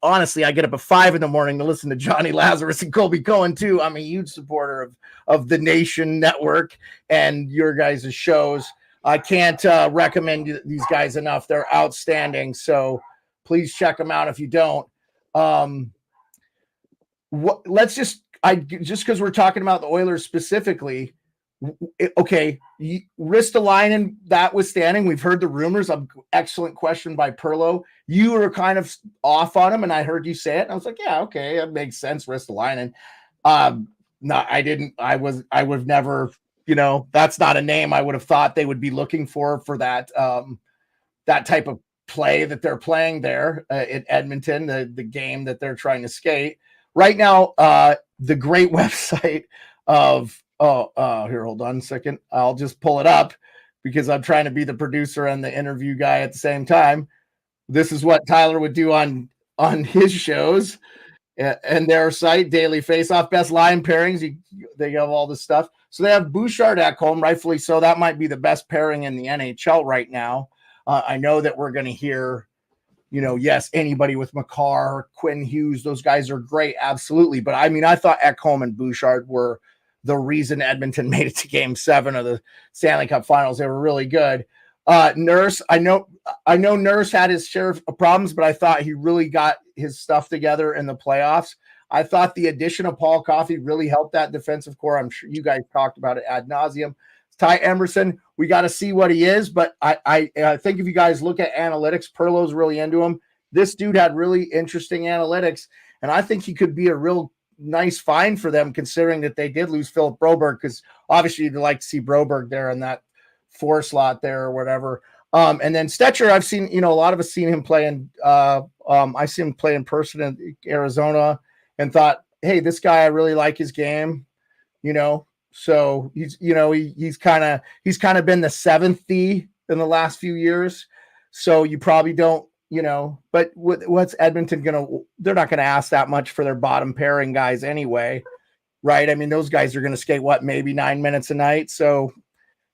honestly, I get up at 5 a.m. to listen to Johnny Lazarus and Colby Cohen too. I'm a huge supporter of the Nation Network and your guys' shows. I can't recommend these guys enough. They're outstanding. So please check them out if you don't. Just because we're talking about the Oilers specifically. Okay, Ristolainen, that withstanding, we've heard the rumors. Excellent question by Perlo. You were kind of off on him, and I heard you say it, and I was like, yeah, okay, that makes sense, Ristolainen. No, I didn't. I would never, that's not a name I would have thought they would be looking for that that type of play that they're playing there in Edmonton, the game that they're trying to skate. Right now, the great website of here, hold on a second. I'll just pull it up because I'm trying to be the producer and the interview guy at the same time. This is what Tyler would do on his shows and their site, Daily Faceoff, best line pairings. They have all this stuff. So they have Bouchard at home, rightfully so. That might be the best pairing in the NHL right now. I know that we're going to hear, yes, anybody with Makar, Quinn Hughes, those guys are great, absolutely. But I mean, I thought Ekholm and Bouchard were the reason Edmonton made it to Game 7 of the Stanley Cup Finals. They were really good. Nurse, I know Nurse had his share of problems, but I thought he really got his stuff together in the playoffs. I thought the addition of Paul Coffey really helped that defensive core. I'm sure you guys talked about it ad nauseum. Ty Emerson, we got to see what he is, but I think if you guys look at analytics, Perlo's really into him. This dude had really interesting analytics, and I think he could be a real nice find for them, considering that they did lose Philip Broberg, because obviously you'd like to see Broberg there in that 4 slot there or whatever. And then Stetcher, I've seen, a lot of us seen him play in, I seen him play in person in Arizona and thought, hey, this guy, I really like his game, so he's, he's kind of been the 7th D in the last few years. So you probably don't, but what's Edmonton they're not going to ask that much for their bottom pairing guys anyway. Right. I mean, those guys are going to skate maybe 9 minutes a night. So,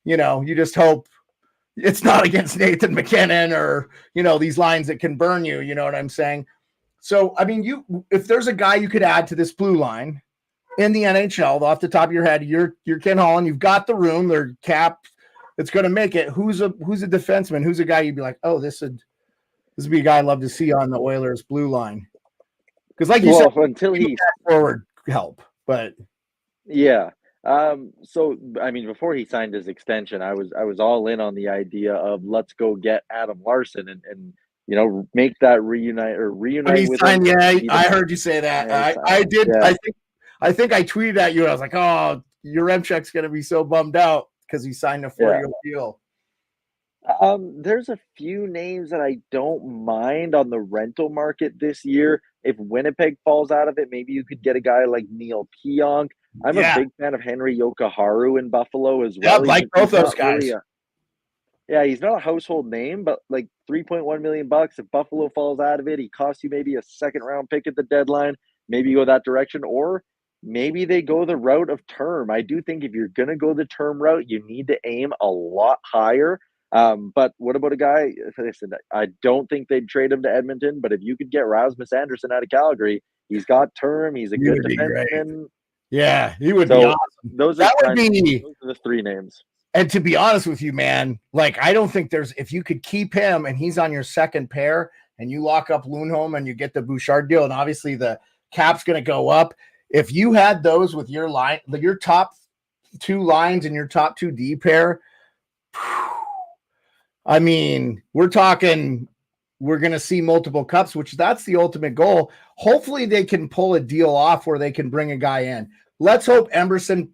you just hope it's not against Nathan McKinnon or, these lines that can burn you. You know what I'm saying? So, I mean, if there's a guy you could add to this blue line in the NHL, off the top of your head, you're Ken Holland, you've got the room, their cap, it's going to make it. Who's a defenseman? Who's a guy you'd be like, oh, this would be a guy I'd love to see on the Oilers blue line? Because like you said, until he forward help. But Yeah. So I mean, before he signed his extension, I was all in on the idea of let's go get Adam Larson and make that when reunite he with him. signed, yeah, Need I him. heard you say that. Yeah, he I signed. did. Yeah. I think I tweeted at you. And I was like, oh, Yaremchuk's going to be so bummed out because he signed a 4-year deal. There's a few names that I don't mind on the rental market this year. If Winnipeg falls out of it, maybe you could get a guy like Neil Pionk. I'm a Yeah. big fan of Henry Yokoharu in Buffalo as Yeah, well. like both those not guys. really yeah, he's not a household name, but like 3.1 million bucks. If Buffalo falls out of it, he costs you maybe a second round pick at the deadline. Maybe you go that direction, or maybe they go the route of term. I do think if you're gonna go the term route, you need to aim a lot higher. But what about a guy? Listen, I don't think they'd trade him to Edmonton, but if you could get Rasmus Anderson out of Calgary, he's got term. He's a He good would be great. defenseman. Yeah, he would be So awesome. those are That would be. those are the three names. And to be honest with you, man, like I don't think there's if you could keep him and he's on your second pair and you lock up Lundholm and you get the Bouchard deal, and obviously the cap's going to go up. If you had those with your line, your top two lines and your top two D pair, I mean, we're talking. We're going to see multiple cups, which that's the ultimate goal. Hopefully, they can pull a deal off where they can bring a guy in. Let's hope Emberson,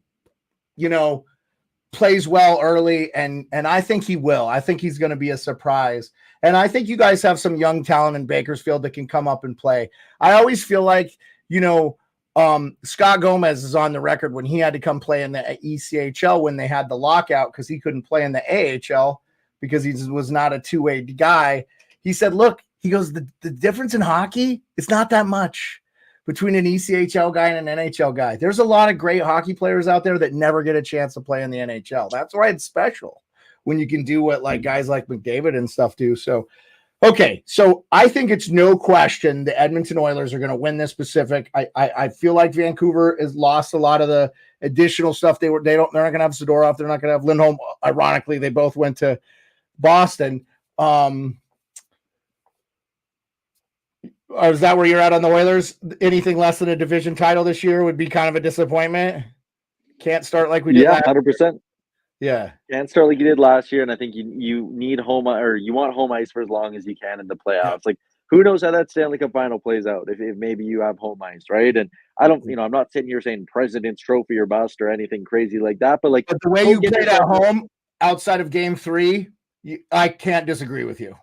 plays well early, and I think he will. I think he's going to be a surprise. And I think you guys have some young talent in Bakersfield that can come up and play. I always feel like, Scott Gomez is on the record when he had to come play in the ECHL when they had the lockout because he couldn't play in the AHL because he was not a two-way guy. He said, look, he goes, the difference in hockey, it's not that much between an ECHL guy and an NHL guy. There's a lot of great hockey players out there that never get a chance to play in the NHL. That's why it's special when you can do what like guys like McDavid and stuff do. So, okay. So I think it's no question the Edmonton Oilers are going to win this Pacific. I feel like Vancouver has lost a lot of the additional stuff. They're not going to have Zadorov. They're not going to have Lindholm. Ironically, they both went to Boston. Is that where you're at on the Oilers? Anything less than a division title this year would be kind of a disappointment. Can't start like we did. Yeah, 100%. Yeah, can't start like you did last year, and I think you need home or you want home ice for as long as you can in the playoffs. Yeah. Like, who knows how that Stanley Cup final plays out if maybe you have home ice, right? And I don't, I'm not sitting here saying President's Trophy or bust or anything crazy like that, but but the way you played at home outside of Game 3, I can't disagree with you.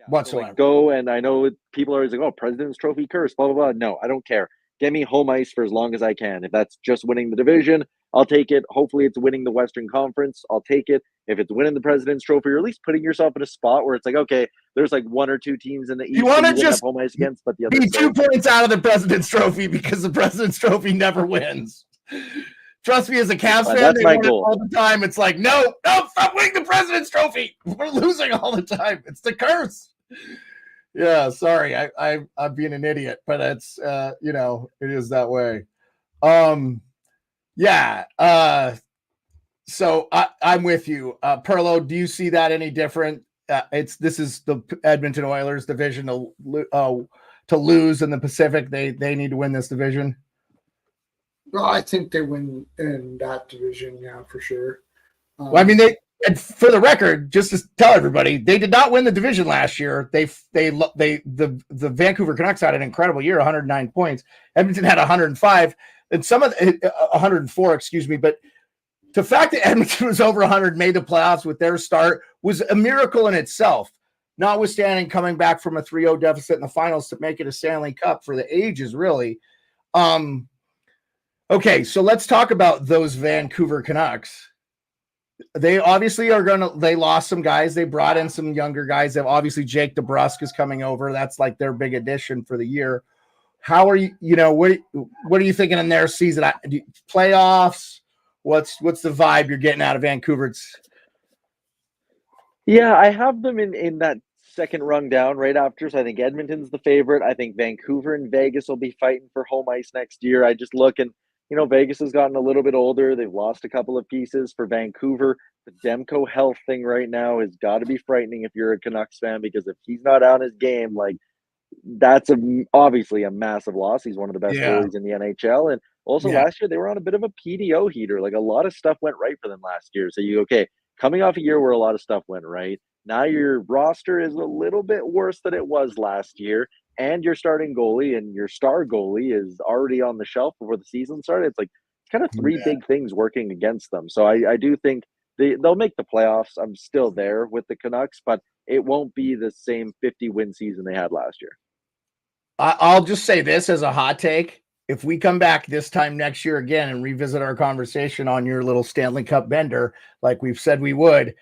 Whatsoever. So like go, and I know people are always like, oh, President's Trophy curse, blah, blah, blah. No, I don't care. Get me home ice for as long as I can. If that's just winning the division, I'll take it. Hopefully it's winning the Western Conference. I'll take it. If it's winning the President's Trophy, or at least putting yourself in a spot where it's like, okay, there's like one or two teams in the East you want to have just home ice against, but the other be 2 points out of the President's Trophy because the President's Trophy never wins. Trust me, as a Cavs fan, that's they my win it goal all the time. It's like, no, stop winning the President's Trophy. We're losing all the time. It's the curse. Yeah, sorry, I'm being an idiot, but it's it is that way. So I'm with you. Perlo, do you see that any different? This is the Edmonton Oilers division to lose in the Pacific. They need to win this division. Well, I think they win in that division, yeah, for sure. Well, I mean, and for the record, just to tell everybody, they did not win the division last year. The Vancouver Canucks had an incredible year, 109 points. Edmonton had 105, and some of 104, excuse me. But the fact that Edmonton was over 100, made the playoffs with their start, was a miracle in itself. Notwithstanding coming back from a 3-0 deficit in the finals to make it a Stanley Cup for the ages, really. Okay, so let's talk about those Vancouver Canucks. They obviously they lost some guys. They brought in some younger guys. They've obviously Jake DeBrusk is coming over. That's like their big addition for the year. How are you, what are you thinking in their season? Playoffs? What's the vibe you're getting out of Vancouver? Yeah, I have them in that second rung down right after. So I think Edmonton's the favorite. I think Vancouver and Vegas will be fighting for home ice next year. I just look and, Vegas has gotten a little bit older. They've lost a couple of pieces. For Vancouver, the Demko health thing right now has got to be frightening if you're a Canucks fan, because if he's not on his game, like, that's obviously a massive loss. He's one of the best Yeah. goalies in the NHL. And also Yeah. last year, they were on a bit of a PDO heater. Like a lot of stuff went right for them last year. So coming off a year where a lot of stuff went right, now your roster is a little bit worse than it was last year. And your starting goalie and your star goalie is already on the shelf before the season started. It's kind of three big things working against them. So I do think they'll make the playoffs. I'm still there with the Canucks, but it won't be the same 50-win season they had last year. I'll just say this as a hot take. If we come back this time next year again and revisit our conversation on your little Stanley Cup bender, like we've said we would,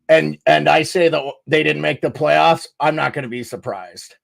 and I say that they didn't make the playoffs, I'm not going to be surprised,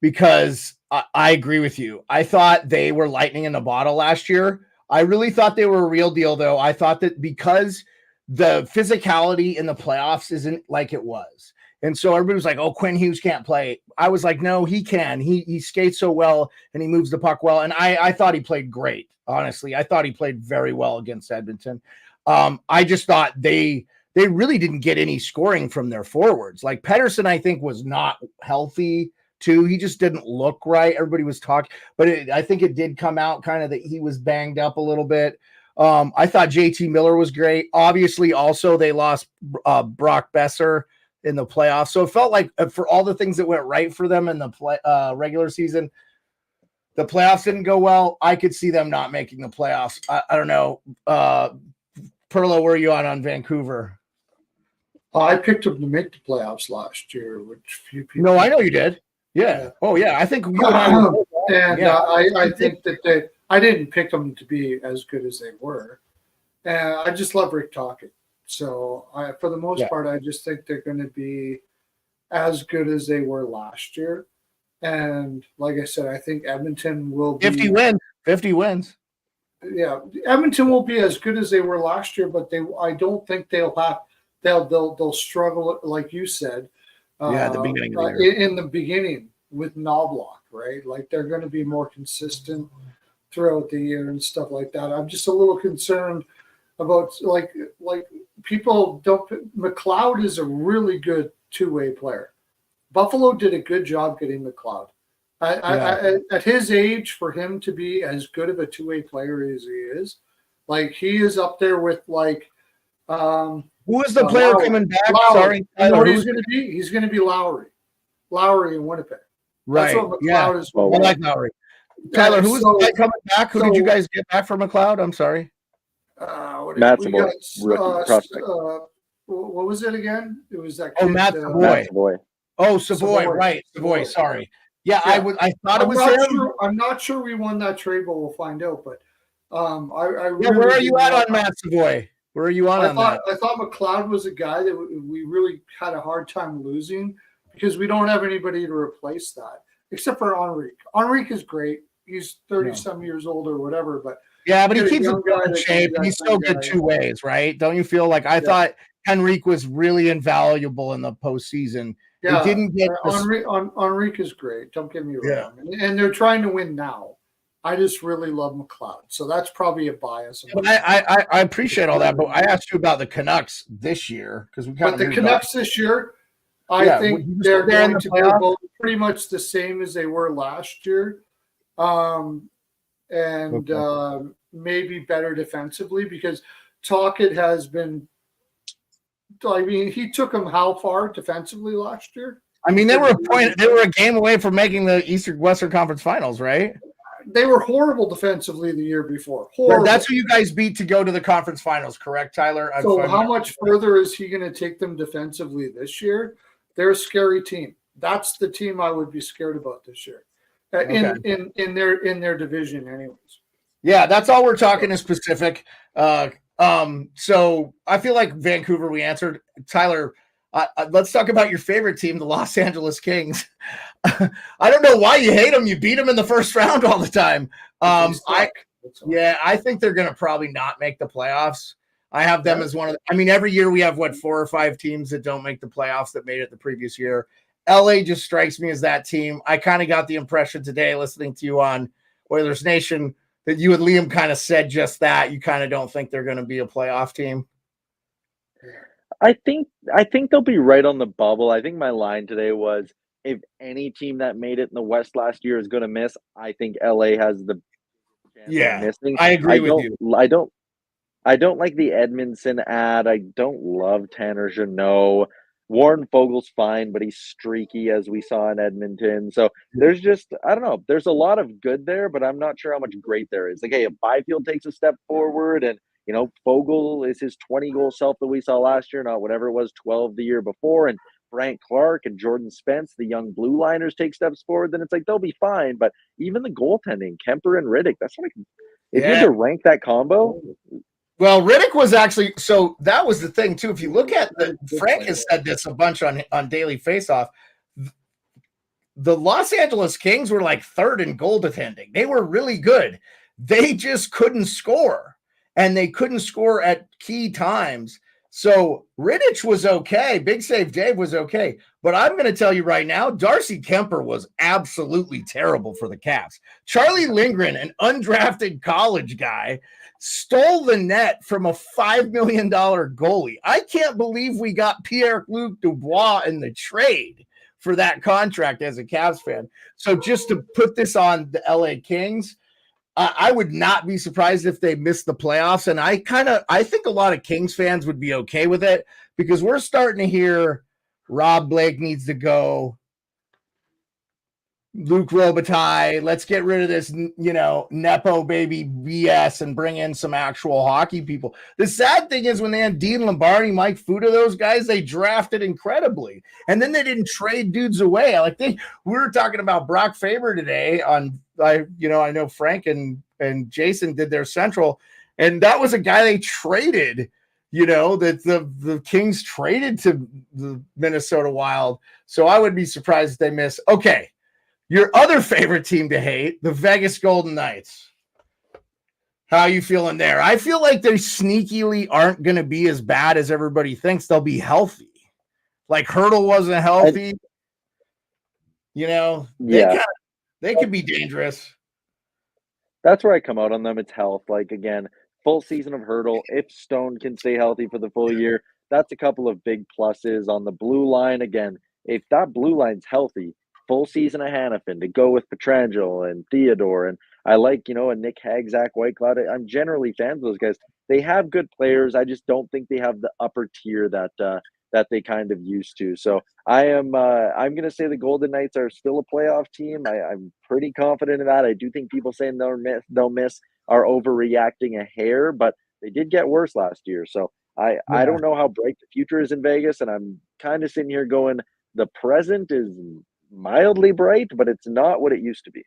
because I agree with you. I thought they were lightning in the bottle last year. I really thought they were a real deal, though. I thought that because the physicality in the playoffs isn't like it was. And so everybody was like, oh, Quinn Hughes can't play. I was like, no, he can. He skates so well and he moves the puck well. And I thought he played great. Honestly, I thought he played very well against Edmonton. I just thought they really didn't get any scoring from their forwards. Like Pettersson, I think, was not healthy too. He just didn't look right. Everybody was talking, but I think it did come out kind of that he was banged up a little bit. I thought JT Miller was great. Obviously, also they lost Brock Besser in the playoffs. So it felt like for all the things that went right for them in the regular season, the playoffs didn't go well. I could see them not making the playoffs. I don't know. Perlo, where are you on Vancouver? I picked them to make the playoffs last year, which few people. No, I know you did. Yeah. Oh, yeah. I think you and I were. And I think that I didn't pick them to be as good as they were. And I just love Rick Tocchet. So for the most part, I just think they're going to be as good as they were last year. And like I said, I think Edmonton will be 50 wins. Yeah, Edmonton will be as good as they were last year, but I don't think they'll struggle, like you said. At the beginning of the year. In the beginning with Knobloch, right? Like they're going to be more consistent throughout the year and stuff like that. I'm just a little concerned about like people don't. McLeod is a really good two-way player. Buffalo did a good job getting McLeod. At his age, for him to be as good of a two-way player as he is, like he is up there with like. Who is the player coming back? Lowry. Sorry, you know what he's going to be? He's going to be Lowry in Winnipeg. Right. That's what McLeod is. I like Lowry. Tyler, who is the guy coming back? Who did you guys get back for McLeod? I'm sorry. Matt Savoy. What was it again? It was that. Matt Savoy. Oh, Savoy. Right. Savoy. Sorry. Yeah, yeah. I thought it was him. I'm not sure we won that trade, but we'll find out. But where are you at on Matt Savoy? Where are you on that? I thought McLeod was a guy that we really had a hard time losing because we don't have anybody to replace that except for Henrique. Henrique is great. He's 30-some years old or whatever, but but he keeps in shape. And he's still good two ways, right? Don't you feel like I thought Henrique was really invaluable in the postseason? Yeah, he didn't get Henrique is great. Don't get me wrong, and they're trying to win now. I just really love McLeod, so that's probably a bias. But I appreciate all that, but I asked you about the Canucks this year because we kind of. But the Canucks this year, I think they're going to be both pretty much the same as they were last year, maybe better defensively because Tocchet has been. I mean, he took them how far defensively last year? I mean, they were a game away from making the Western Conference Finals, right? They were horrible defensively the year before. Horrible. That's who you guys beat to go to the conference finals, correct, Tyler? So how much further is he going to take them defensively this year? They're a scary team. That's the team I would be scared about this year, in their division, anyways. Yeah, that's all we're talking is Pacific. So I feel like Vancouver we answered. Tyler, let's talk about your favorite team, the Los Angeles Kings. I don't know why you hate them. You beat them in the first round all the time. I think they're going to probably not make the playoffs. I have them as one of every year we have 4 or 5 teams that don't make the playoffs that made it the previous year. LA just strikes me as that team. I kind of got the impression today listening to you on Oilers Nation that you and Liam kind of said just that. You kind of don't think they're going to be a playoff team. I think they'll be right on the bubble. I think my line today was if any team that made it in the West last year is going to miss, I think LA has the chance of missing. I agree with you. I don't like the Edmondson ad. I don't love Tanner Jeannot. Warren Fogel's fine, but he's streaky, as we saw in Edmonton. So there's just, I don't know. There's a lot of good there, but I'm not sure how much great there is. Like, hey, if Byfield takes a step forward and, you know, Fogel is his 20-goal self that we saw last year, not whatever it was, 12 the year before, and Frank Clark and Jordan Spence, the young blue liners, take steps forward, then it's like they'll be fine. But even the goaltending, Kemper and Riddick, that's like, if you had to rank that combo. Well, Riddick was actually, so that was the thing too. If you look at Frank has said this a bunch on Daily Faceoff. The Los Angeles Kings were like third in goal defending. They were really good. They just couldn't score, and they couldn't score at key times. So Riddick was okay. Big Save Dave was okay. But I'm going to tell you right now, Darcy Kemper was absolutely terrible for the Caps. Charlie Lindgren, an undrafted college guy, stole the net from a $5 million goalie. I can't believe we got Pierre-Luc Dubois in the trade for that contract as a Cavs fan. So just to put this on the LA Kings, I would not be surprised if they missed the playoffs. And I think a lot of Kings fans would be okay with it, because we're starting to hear Rob Blake needs to go. Luc Robitaille, let's get rid of this, Nepo baby BS and bring in some actual hockey people. The sad thing is when they had Dean Lombardi, Mike Futa, those guys, they drafted incredibly. And then they didn't trade dudes away. We were talking about Brock Faber today I know Frank and Jason did their Central, and that was a guy they traded, that the Kings traded to the Minnesota Wild. So I would be surprised if they miss. Okay. Your other favorite team to hate, the Vegas Golden Knights. How are you feeling there? I feel like they sneakily aren't going to be as bad as everybody thinks. They'll be healthy. Like Hurdle wasn't healthy. They could be dangerous. That's where I come out on them. It's health. Like, again, full season of Hurdle. If Stone can stay healthy for the full year, that's a couple of big pluses. On the blue line, again, if that blue line's healthy, full season of Hannafin to go with Pietrangelo and Theodore. And I like, a Nick Hague, Zach Whitecloud. I'm generally fans of those guys. They have good players. I just don't think they have the upper tier that they kind of used to. So I'm going to say the Golden Knights are still a playoff team. I'm pretty confident in that. I do think people saying they'll miss are overreacting a hair, but they did get worse last year. So I don't know how bright the future is in Vegas. And I'm kind of sitting here going, the present is mildly bright, but it's not what it used to be.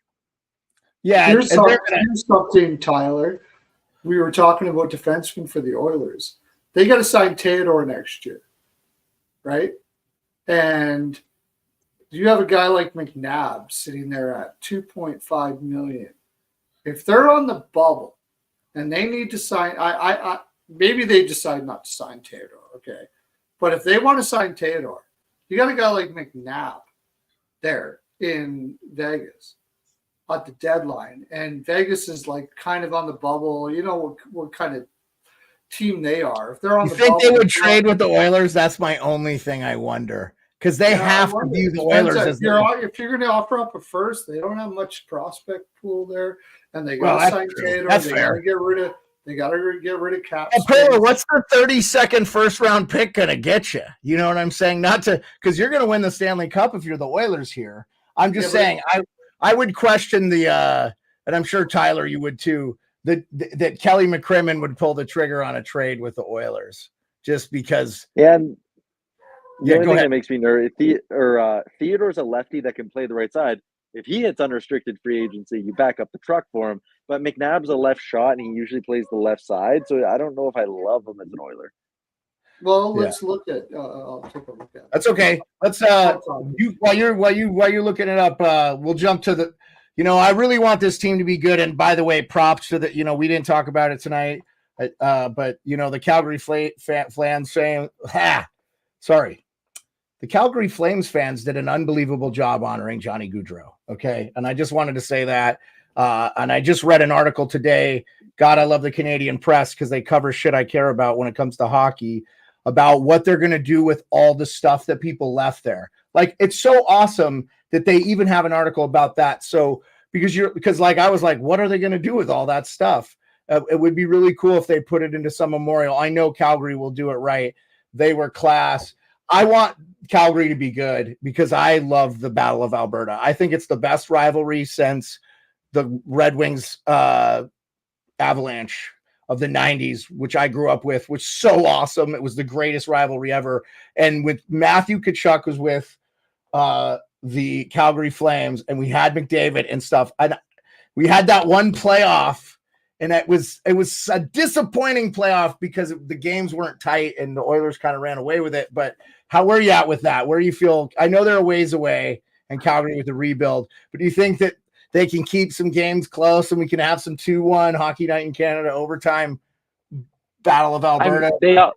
Yeah, here's something, Tyler. We were talking about defensemen for the Oilers. They got to sign Theodore next year, right? And you have a guy like McNabb sitting there at $2.5 million. If they're on the bubble and they need to sign, maybe they decide not to sign Theodore, okay? But if they want to sign Theodore, you got a guy like McNabb there in Vegas at the deadline, and Vegas is like kind of on the bubble. You know what kind of team they are. If they're on the bubble, they would trade with the Oilers? That's my only thing I wonder, because they have to view the Oilers as if you're going to offer up a first, they don't have much prospect pool there, and they got to sign Taylor. They got to get rid of cap. What's the 32nd first-round pick going to get you? You know what I'm saying? Not to, because you're going to win the Stanley Cup if you're the Oilers here. I'm just saying, I would question the, and I'm sure Tyler, you would too, that Kelly McCrimmon would pull the trigger on a trade with the Oilers just because. And the only thing that makes me nervous, Theodore's a lefty that can play the right side. If he hits unrestricted free agency, you back up the truck for him. But McNabb's a left shot, and he usually plays the left side. So I don't know if I love him as an Oiler. Well, let's look at. I'll take a look at it. That's okay. Let's while you're looking it up, we'll jump to the. I really want this team to be good. And by the way, props to the. We didn't talk about it tonight, but the Calgary Flames saying, sorry. The Calgary Flames fans did an unbelievable job honoring Johnny Gaudreau. Okay. And I just wanted to say that. And I just read an article today. God, I love the Canadian press because they cover shit I care about when it comes to hockey, about what they're going to do with all the stuff that people left there. Like, it's so awesome that they even have an article about that. So because like I was like, what are they going to do with all that stuff? It would be really cool if they put it into some memorial. I know Calgary will do it right. They were class. I want Calgary to be good because I love the Battle of Alberta. I think it's the best rivalry since the Red Wings Avalanche of the 90s, which I grew up with, which so awesome. It was the greatest rivalry ever. And with Matthew Tkachuk was with the Calgary Flames, and we had McDavid and stuff. And we had that one playoff, and it was a disappointing playoff because the games weren't tight and the Oilers kind of ran away with it. But where are you at with that? Where do you feel? I know they're a ways away and Calgary with the rebuild, but do you think that they can keep some games close and we can have some 2-1 Hockey Night in Canada overtime Battle of Alberta?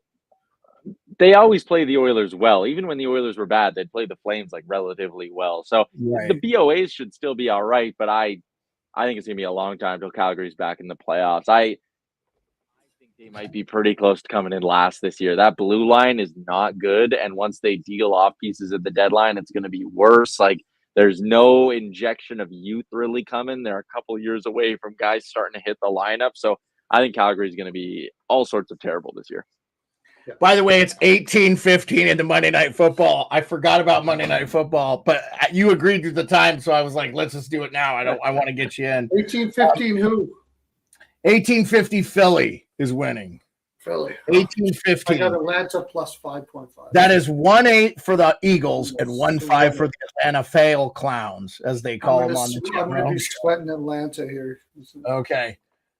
They always play the Oilers well. Even when the Oilers were bad, they'd play the Flames like relatively well. So the BOAs should still be all right, but I think it's going to be a long time till Calgary's back in the playoffs. I think they might be pretty close to coming in last this year. That blue line is not good, and once they deal off pieces at the deadline, it's going to be worse. Like, there's no injection of youth really coming. They're a couple years away from guys starting to hit the lineup. So I think Calgary's going to be all sorts of terrible this year. By the way, it's 18:15 into Monday Night Football. I forgot about Monday Night Football, but you agreed to the time, so I was like, let's just do it now. I want to get you in. 18:15 who? 1850 Philly is winning. Philly. 18:15. I got Atlanta plus 5.5. That is 1-8 for the Eagles and 1-5 for the Atlanta Fail Clowns, as they call them on the channel. I'm going to be sweating Atlanta here. Okay.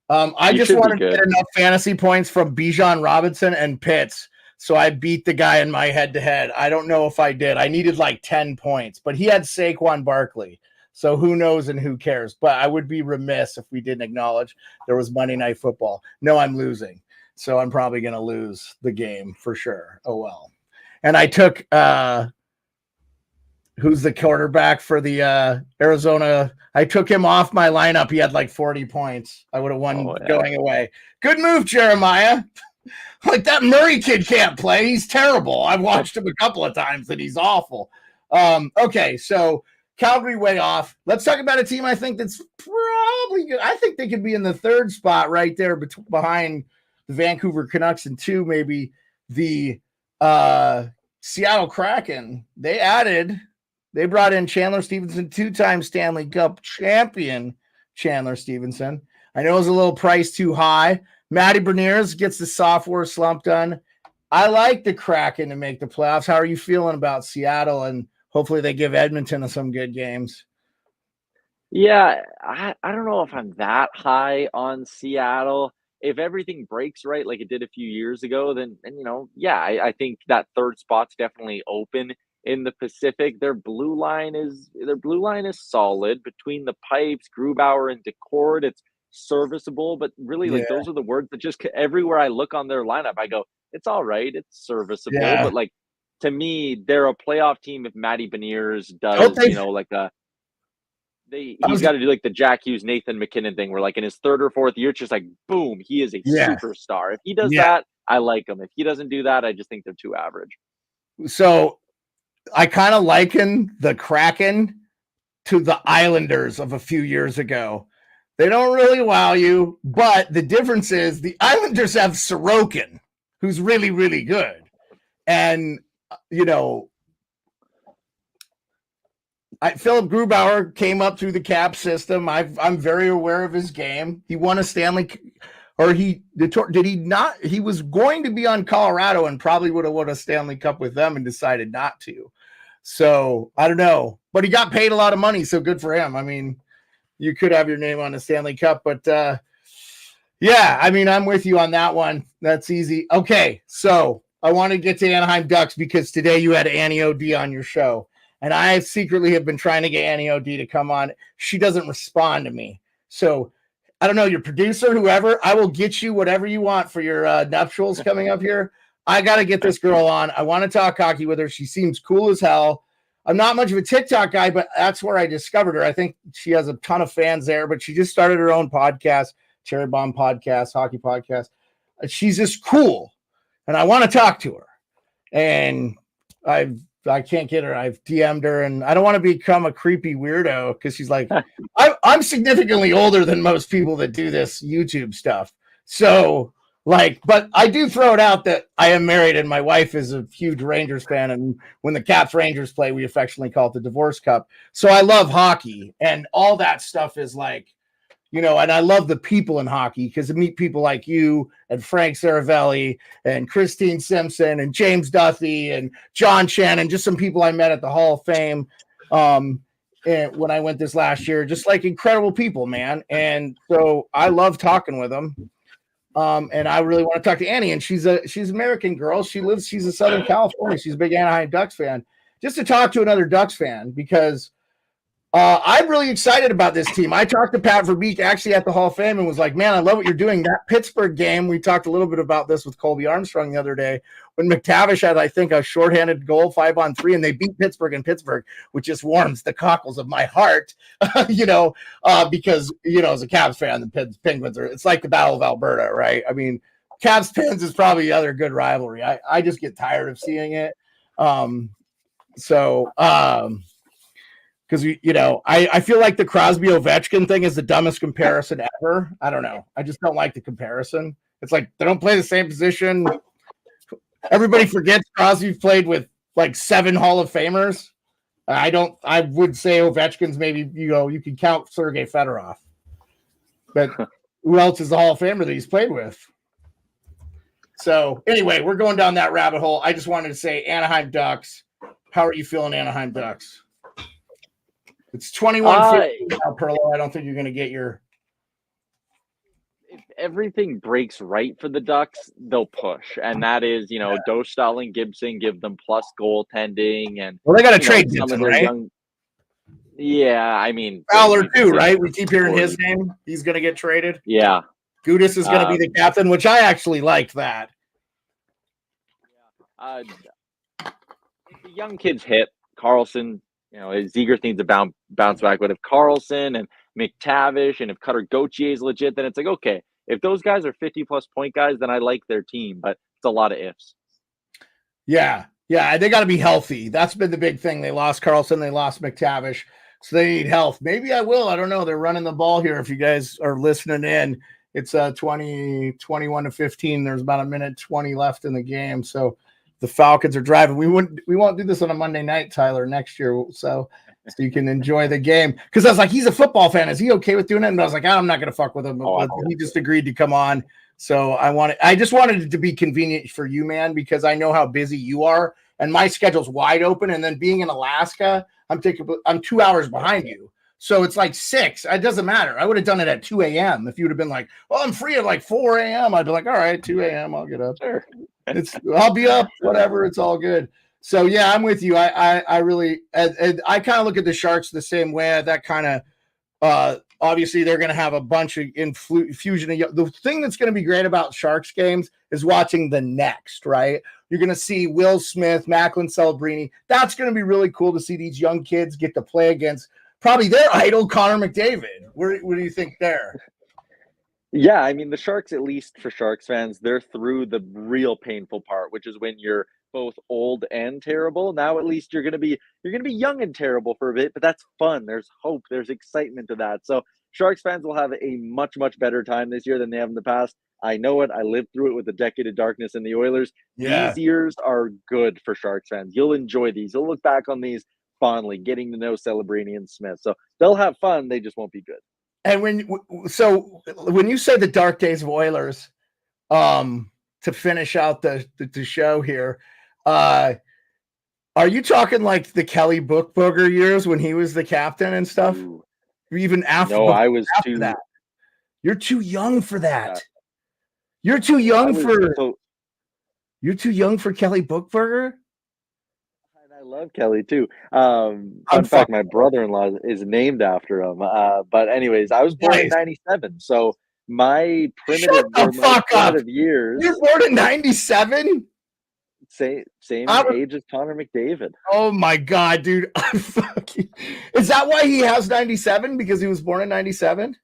I just wanted to get enough fantasy points from Bijan Robinson and Pitts, so I beat the guy in my head-to-head. I don't know if I did. I needed like 10 points, but he had Saquon Barkley, so who knows and who cares? But I would be remiss if we didn't acknowledge there was Monday Night Football. No, I'm losing, so I'm probably going to lose the game for sure. Oh, well. And I took who's the quarterback for the Arizona. I took him off my lineup. He had like 40 points. I would have won going away. Good move, Jeremiah. Like, that Murray kid can't play. He's terrible. I've watched him a couple of times and he's awful. Okay, so Calgary way off. Let's talk about a team I think that's probably good. I think they could be in the third spot right there behind the Vancouver Canucks and maybe the Seattle Kraken. They brought in Chandler Stevenson, 2-time Stanley Cup champion Chandler Stevenson. I know it was a little price too high. Matty Beniers gets the sophomore slump done. I like the Kraken to make the playoffs. How are you feeling about Seattle? And hopefully they give Edmonton some good games. Yeah, I don't know if I'm that high on Seattle. If everything breaks right like it did a few years ago, then I think that third spot's definitely open. In the Pacific, their blue line is solid. Between the pipes, Grubauer and Decord, it's serviceable. But really, like, those are the words that just everywhere I look on their lineup, I go, it's all right, it's serviceable. Yeah. But like, to me, they're a playoff team if Matty Beniers does, he's got to do like the Jack Hughes, Nathan McKinnon thing, where like in his third or fourth year, it's just like boom, he is a superstar. If he does that, I like him. If he doesn't do that, I just think they're too average. So I kind of liken the Kraken to the Islanders of a few years ago. They don't really wow you, but the difference is the Islanders have Sorokin, who's really, really good. And, Philip Grubauer came up through the cap system. I'm very aware of his game. He won a Stanley, did he not? He was going to be on Colorado and probably would have won a Stanley Cup with them and decided not to. So I don't know, but he got paid a lot of money. So good for him. I mean, you could have your name on a Stanley Cup, but I'm with you on that one. That's easy. Okay. So I want to get to Anaheim Ducks because today you had Annie O.D. on your show. And I secretly have been trying to get Annie O.D. to come on. She doesn't respond to me. So I don't know, your producer, whoever, I will get you whatever you want for your nuptials coming up here. I got to get this girl on. I want to talk hockey with her. She seems cool as hell. I'm not much of a TikTok guy, but that's where I discovered her. I think she has a ton of fans there, but she just started her own podcast, Cherry Bomb Podcast, Hockey Podcast. She's just cool, and I want to talk to her. And I've I can't get her. I've DM'd her, and I don't want to become a creepy weirdo because she's like, I'm significantly older than most people that do this YouTube stuff. So, like, but I do throw it out that I am married and my wife is a huge Rangers fan. And when the Caps Rangers play, we affectionately call it the Divorce Cup. So I love hockey, and all that stuff is like, you know, and I love the people in hockey because to meet people like you and Frank Saravelli and Christine Simpson and James Duthie and John Shannon, just some people I met at the Hall of Fame and when I went this last year, just like incredible people, man. And so I love talking with them. And I really want to talk to Annie, and she's an American girl. She's a Southern California. She's a big Anaheim Ducks fan. Just to talk to another Ducks fan because I'm really excited about this team. I talked to Pat Verbeek actually at the Hall of Fame and was like, man, I love what you're doing. That Pittsburgh game, we talked a little bit about this with Colby Armstrong the other day when McTavish had, I think, a shorthanded goal 5-on-3, and they beat Pittsburgh in Pittsburgh, which just warms the cockles of my heart, because, as a Cavs fan, the Penguins it's like the Battle of Alberta, right? I mean, Cavs-Pens is probably the other good rivalry. I just get tired of seeing it. Because I feel like the Crosby Ovechkin thing is the dumbest comparison ever. I don't know. I just don't like the comparison. It's like they don't play the same position. Everybody forgets Crosby played with like 7 Hall of Famers. I would say Ovechkin's maybe, you can count Sergei Fedorov. But who else is the Hall of Famer that he's played with? So anyway, we're going down that rabbit hole. I just wanted to say Anaheim Ducks. How are you feeling, Anaheim Ducks? It's 21-15 now, Perlo. I don't think you're going to get your. If everything breaks right for the Ducks, they'll push, and that is, Dostal and Gibson give them plus goaltending, and they got to trade Gibson, right? I mean Fowler too, right? We keep hearing his name. He's going to get traded. Yeah, Gudis is going to be the captain, which I actually liked that. The young kids hit Carlson. Zegers needs to bounce back. But if Carlson and McTavish and if Cutter Gauthier is legit, then it's like, okay, if those guys are 50-plus point guys, then I like their team. But it's a lot of ifs. Yeah, they got to be healthy. That's been the big thing. They lost Carlson, they lost McTavish, so they need health. Maybe I will. I don't know. They're running the ball here. If you guys are listening in, it's 21-15. There's about a minute 20 left in the game. So the Falcons are driving. We won't do this on a Monday night, Tyler, next year. So you can enjoy the game. Because I was like, he's a football fan. Is he okay with doing it? And I was like, I'm not going to fuck with him. He just agreed to come on. So I just wanted it to be convenient for you, man, because I know how busy you are. And my schedule's wide open. And then being in Alaska, I'm 2 hours behind you. So it's like 6. It doesn't matter. I would have done it at 2 a.m. If you would have been like, I'm free at like 4 a.m. I'd be like, all right, 2 a.m. I'll get up. Sure. I'll be up, whatever. It's all good. So yeah, I'm with you. I really, I kind of look at the Sharks the same way. That kind of, obviously they're going to have a bunch of infusion. The thing that's going to be great about Sharks games is watching the next, right? You're going to see Will Smith, Macklin Celebrini. That's going to be really cool to see these young kids get to play against probably their idol, Connor McDavid. What do you think there? Yeah, I mean, the Sharks, at least for Sharks fans, they're through the real painful part, which is when you're both old and terrible. Now, at least you're going to be young and terrible for a bit, but that's fun. There's hope. There's excitement to that. So Sharks fans will have a much, much better time this year than they have in the past. I know it. I lived through it with the decade of darkness and the Oilers. Yeah. These years are good for Sharks fans. You'll enjoy these. You'll look back on these fondly, getting to know Celebrini and Smith. So they'll have fun. They just won't be good. And when you say the dark days of Oilers, to finish out the show here, are you talking like the Kelly Bookburger years when he was the captain and stuff? Ooh. Even after? No, I was too. That. You're too young for that. You're too young You're too young for Kelly Bookburger. I love Kelly too. Fun fact: my brother-in-law is named after him. But anyways, I was born in '97, so my primitive years. You're born in '97. Same age as Connor McDavid. Oh my god, dude! Is that why he has 97? Because he was born in '97?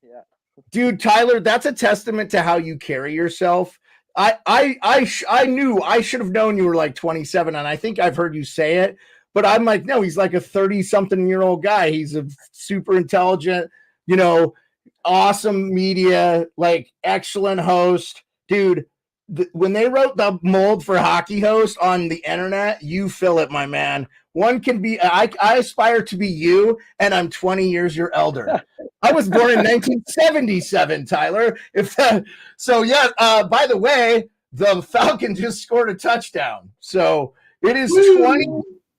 Yeah, dude, Tyler, that's a testament to how you carry yourself. I knew I should have known you were like 27, and I think I've heard you say it, but I'm like, no, he's like a 30-something-year-old guy. He's a super intelligent, awesome media, like excellent host, dude. When they wrote the mold for hockey host on the internet, you fill it, my man. One can be, I aspire to be you, and I'm 20 years your elder. I was born in 1977, Tyler. By the way, the Falcon just scored a touchdown. So it is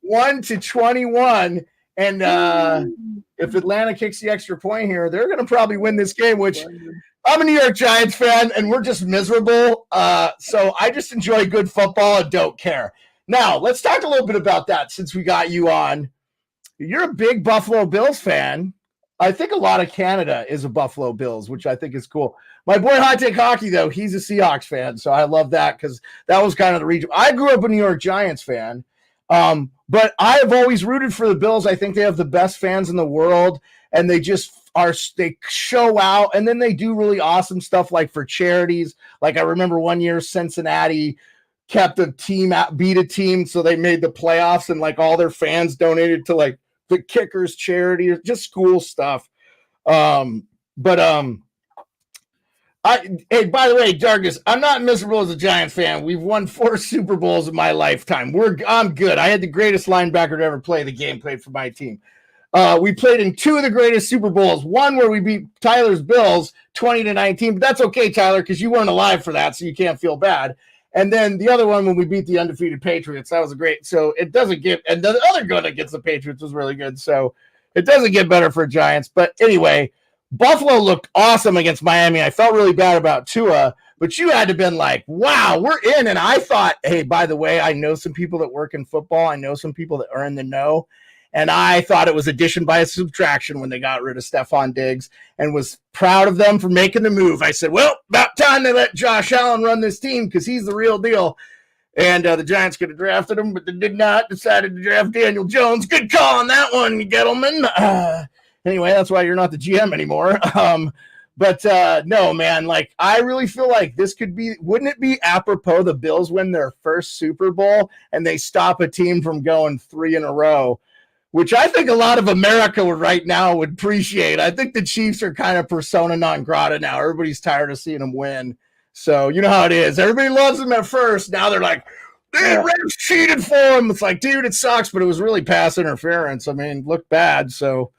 21-21. And if Atlanta kicks the extra point here, they're going to probably win this game, which I'm a New York Giants fan, and we're just miserable. So I just enjoy good football and don't care. Now, let's talk a little bit about that since we got you on. You're a big Buffalo Bills fan. I think a lot of Canada is a Buffalo Bills, which I think is cool. My boy Hot Take Hockey, though, he's a Seahawks fan, so I love that because that was kind of the region. I grew up a New York Giants fan, but I have always rooted for the Bills. I think they have the best fans in the world, and they show out, and then they do really awesome stuff like for charities. Like I remember one year Cincinnati kept a team out, beat a team, so they made the playoffs, and like all their fans donated to like the Kickers charity, or just cool stuff. Hey, by the way, Dargus, I'm not miserable as a Giants fan. We've won 4 Super Bowls in my lifetime. I'm good. I had the greatest linebacker to ever play the game, played for my team. We played in 2 of the greatest Super Bowls. One where we beat Tyler's Bills 20-19, but that's okay, Tyler, because you weren't alive for that, so you can't feel bad. And then the other one when we beat the undefeated Patriots, that was a great. So it doesn't get, and the other gun against the Patriots was really good. So it doesn't get better for Giants. But anyway, Buffalo looked awesome against Miami. I felt really bad about Tua, but you had to have been like, wow, we're in. And I thought, hey, by the way, I know some people that work in football. I know some people that are in the know. And I thought it was addition by subtraction when they got rid of Stephon Diggs, and was proud of them for making the move. I said, well, about time they let Josh Allen run this team because he's the real deal. And the Giants could have drafted him, but they did not. Decided to draft Daniel Jones. Good call on that one, gentlemen. Anyway, that's why you're not the GM anymore. No, man, like I really feel like this could be, wouldn't it be apropos the Bills win their first Super Bowl and they stop a team from going 3 in a row? Which I think a lot of America right now would appreciate. I think the Chiefs are kind of persona non grata now. Everybody's tired of seeing them win. So you know how it is. Everybody loves them at first. Now they're like, refs cheated for them. It's like, dude, it sucks, but it was really pass interference. I mean, looked bad. So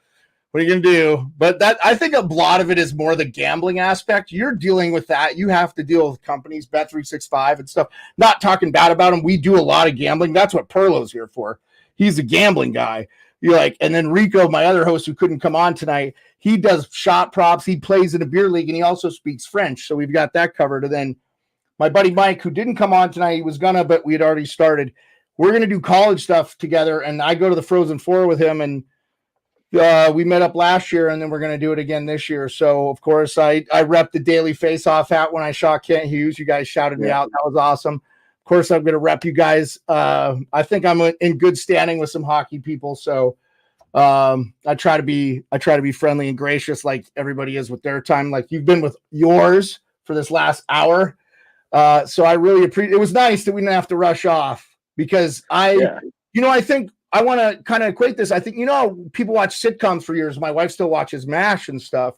what are you going to do? But that, I think a lot of it is more the gambling aspect. You're dealing with that. You have to deal with companies, Bet365 and stuff. Not talking bad about them. We do a lot of gambling. That's what Perlo's here for. He's a gambling guy. You're like, and then Rico, my other host who couldn't come on tonight, he does shot props. He plays in a beer league, and he also speaks French. So we've got that covered. And then my buddy Mike, who didn't come on tonight, he was gonna, but we had already started. We're gonna do college stuff together, and I go to the Frozen Four with him, and we met up last year, and then we're gonna do it again this year. So of course, I repped the daily Faceoff hat when I shot Kent Hughes. You guys shouted me out. That was awesome. Of course, I'm going to rep you guys. I think I'm in good standing with some hockey people, so I try to be friendly and gracious, like everybody is with their time. Like you've been with yours for this last hour, so I really appreciate. It was nice that we didn't have to rush off because I think I want to kind of equate this. I think people watch sitcoms for years. My wife still watches MASH and stuff,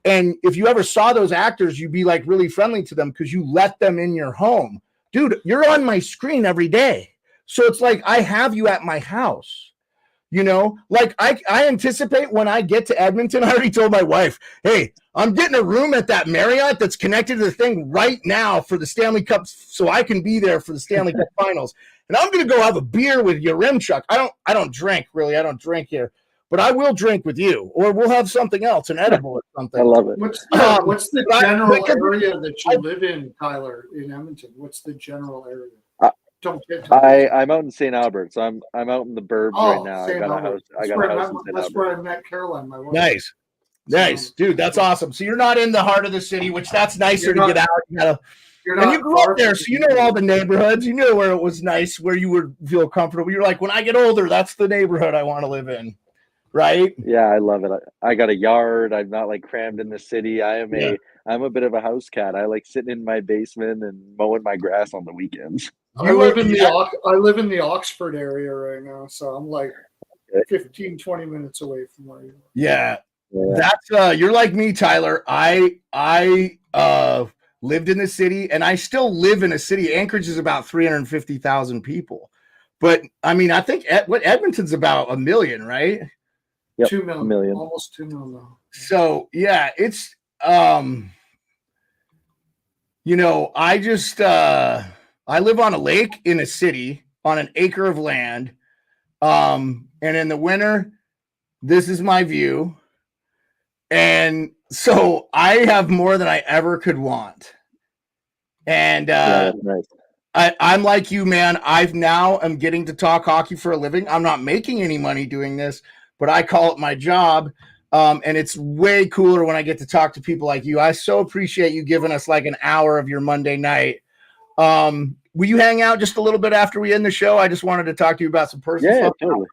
and if you ever saw those actors, you'd be like really friendly to them because you let them in your home. Dude, you're on my screen every day. So it's like I have you at my house. Like I anticipate when I get to Edmonton, I already told my wife, hey, I'm getting a room at that Marriott that's connected to the thing right now for the Stanley Cup so I can be there for the Stanley Cup finals. And I'm going to go have a beer with Yaremchuk. I don't drink, really. I don't drink here. But I will drink with you, or we'll have something else, an edible or something. I love it. What's the general area that you live in, Tyler, in Edmonton? What's the general area? I'm out in St. Albert, so I'm out in the burbs right now. I got a house in St. Albert. That's where I met Caroline, my wife. Nice, dude. That's awesome. So you're not in the heart of the city, which that's nicer to get out. And you grew up there, so you know all the neighborhoods. You know where it was nice, where you would feel comfortable. You're like, when I get older, that's the neighborhood I want to live in. right? Yeah, I love it. I got a yard. I'm not like crammed in the city. I'm a bit of a house cat. I like sitting in my basement and mowing my grass on the weekends. I live in the Oxford area right now, so I'm like 15, 20 minutes away from where you are. Yeah. That's you're like me, Tyler. I lived in the city, and I still live in a city. Anchorage is about 350,000 people, but I mean, I think Edmonton's about 1 million, right? Yep, 2 million, 1 million. almost 2 million now. So yeah, it's I just I live on a lake in a city on an acre of land, and in the winter, this is my view. And so I have more than I ever could want. And that's nice. I'm like you, man. I'm getting to talk hockey for a living. I'm not making any money doing this, but I call it my job. And it's way cooler when I get to talk to people like you. I so appreciate you giving us like an hour of your Monday night. Will you hang out just a little bit after we end the show? I just wanted to talk to you about some personal stuff. Totally.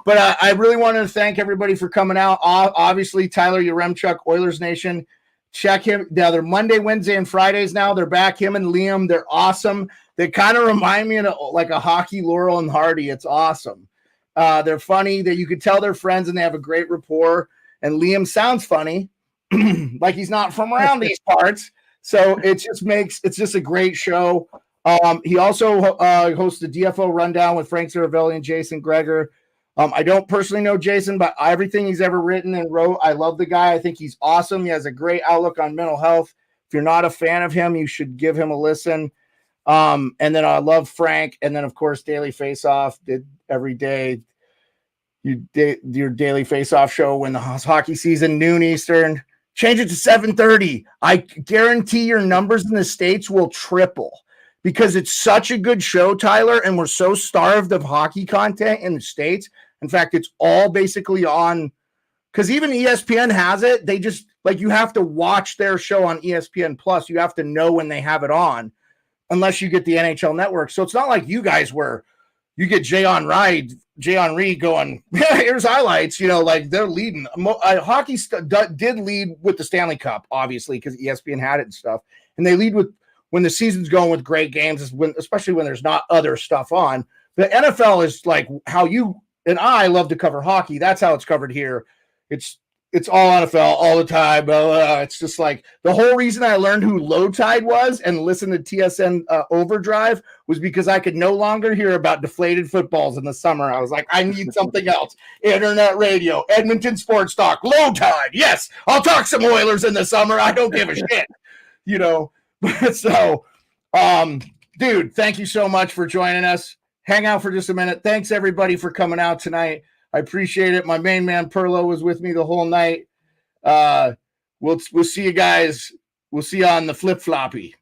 But I really wanted to thank everybody for coming out. Obviously, Tyler Yaremchuk, Oilers Nation. Check him. Now they're Monday, Wednesday, and Fridays now. They're back. Him and Liam. They're awesome. They kind of remind me of like a hockey Laurel and Hardy. It's awesome. They're funny. That you could tell they're friends and they have a great rapport. And Liam sounds funny, like he's not from around these parts. So it's just a great show. He also hosts the DFO Rundown with Frank Zaravelli and Jason Greger. I don't personally know Jason, but everything he's ever written and wrote, I love the guy. I think he's awesome. He has a great outlook on mental health. If you're not a fan of him, you should give him a listen. And then I love Frank. And then, of course, Daily Faceoff did every day. Your Daily Faceoff show when the hockey season, noon Eastern. Change it to 7:30. I guarantee your numbers in the States will triple because it's such a good show, Tyler, and we're so starved of hockey content in the States. In fact, it's all basically on, because even ESPN has it. They just, like, you have to watch their show on ESPN Plus. You have to know when they have it on, unless you get the NHL Network. So it's not like you guys where you get Jay on Reed going, yeah, here's highlights. Like they're leading. Hockey did lead with the Stanley Cup, obviously, because ESPN had it and stuff. And they lead with, when the season's going with great games, especially when there's not other stuff on. The NFL is like how you and I love to cover hockey. That's how it's covered here. It's all NFL all the time. It's just like the whole reason I learned who Low Tide was and listened to TSN Overdrive was because I could no longer hear about deflated footballs in the summer. I was like, I need something else. Internet radio, Edmonton Sports Talk, Low Tide. Yes, I'll talk some Oilers in the summer. I don't give a shit. So, dude, thank you so much for joining us. Hang out for just a minute. Thanks everybody for coming out tonight. I appreciate it. My main man Perlo was with me the whole night. We'll see you guys. We'll see you on the flip floppy.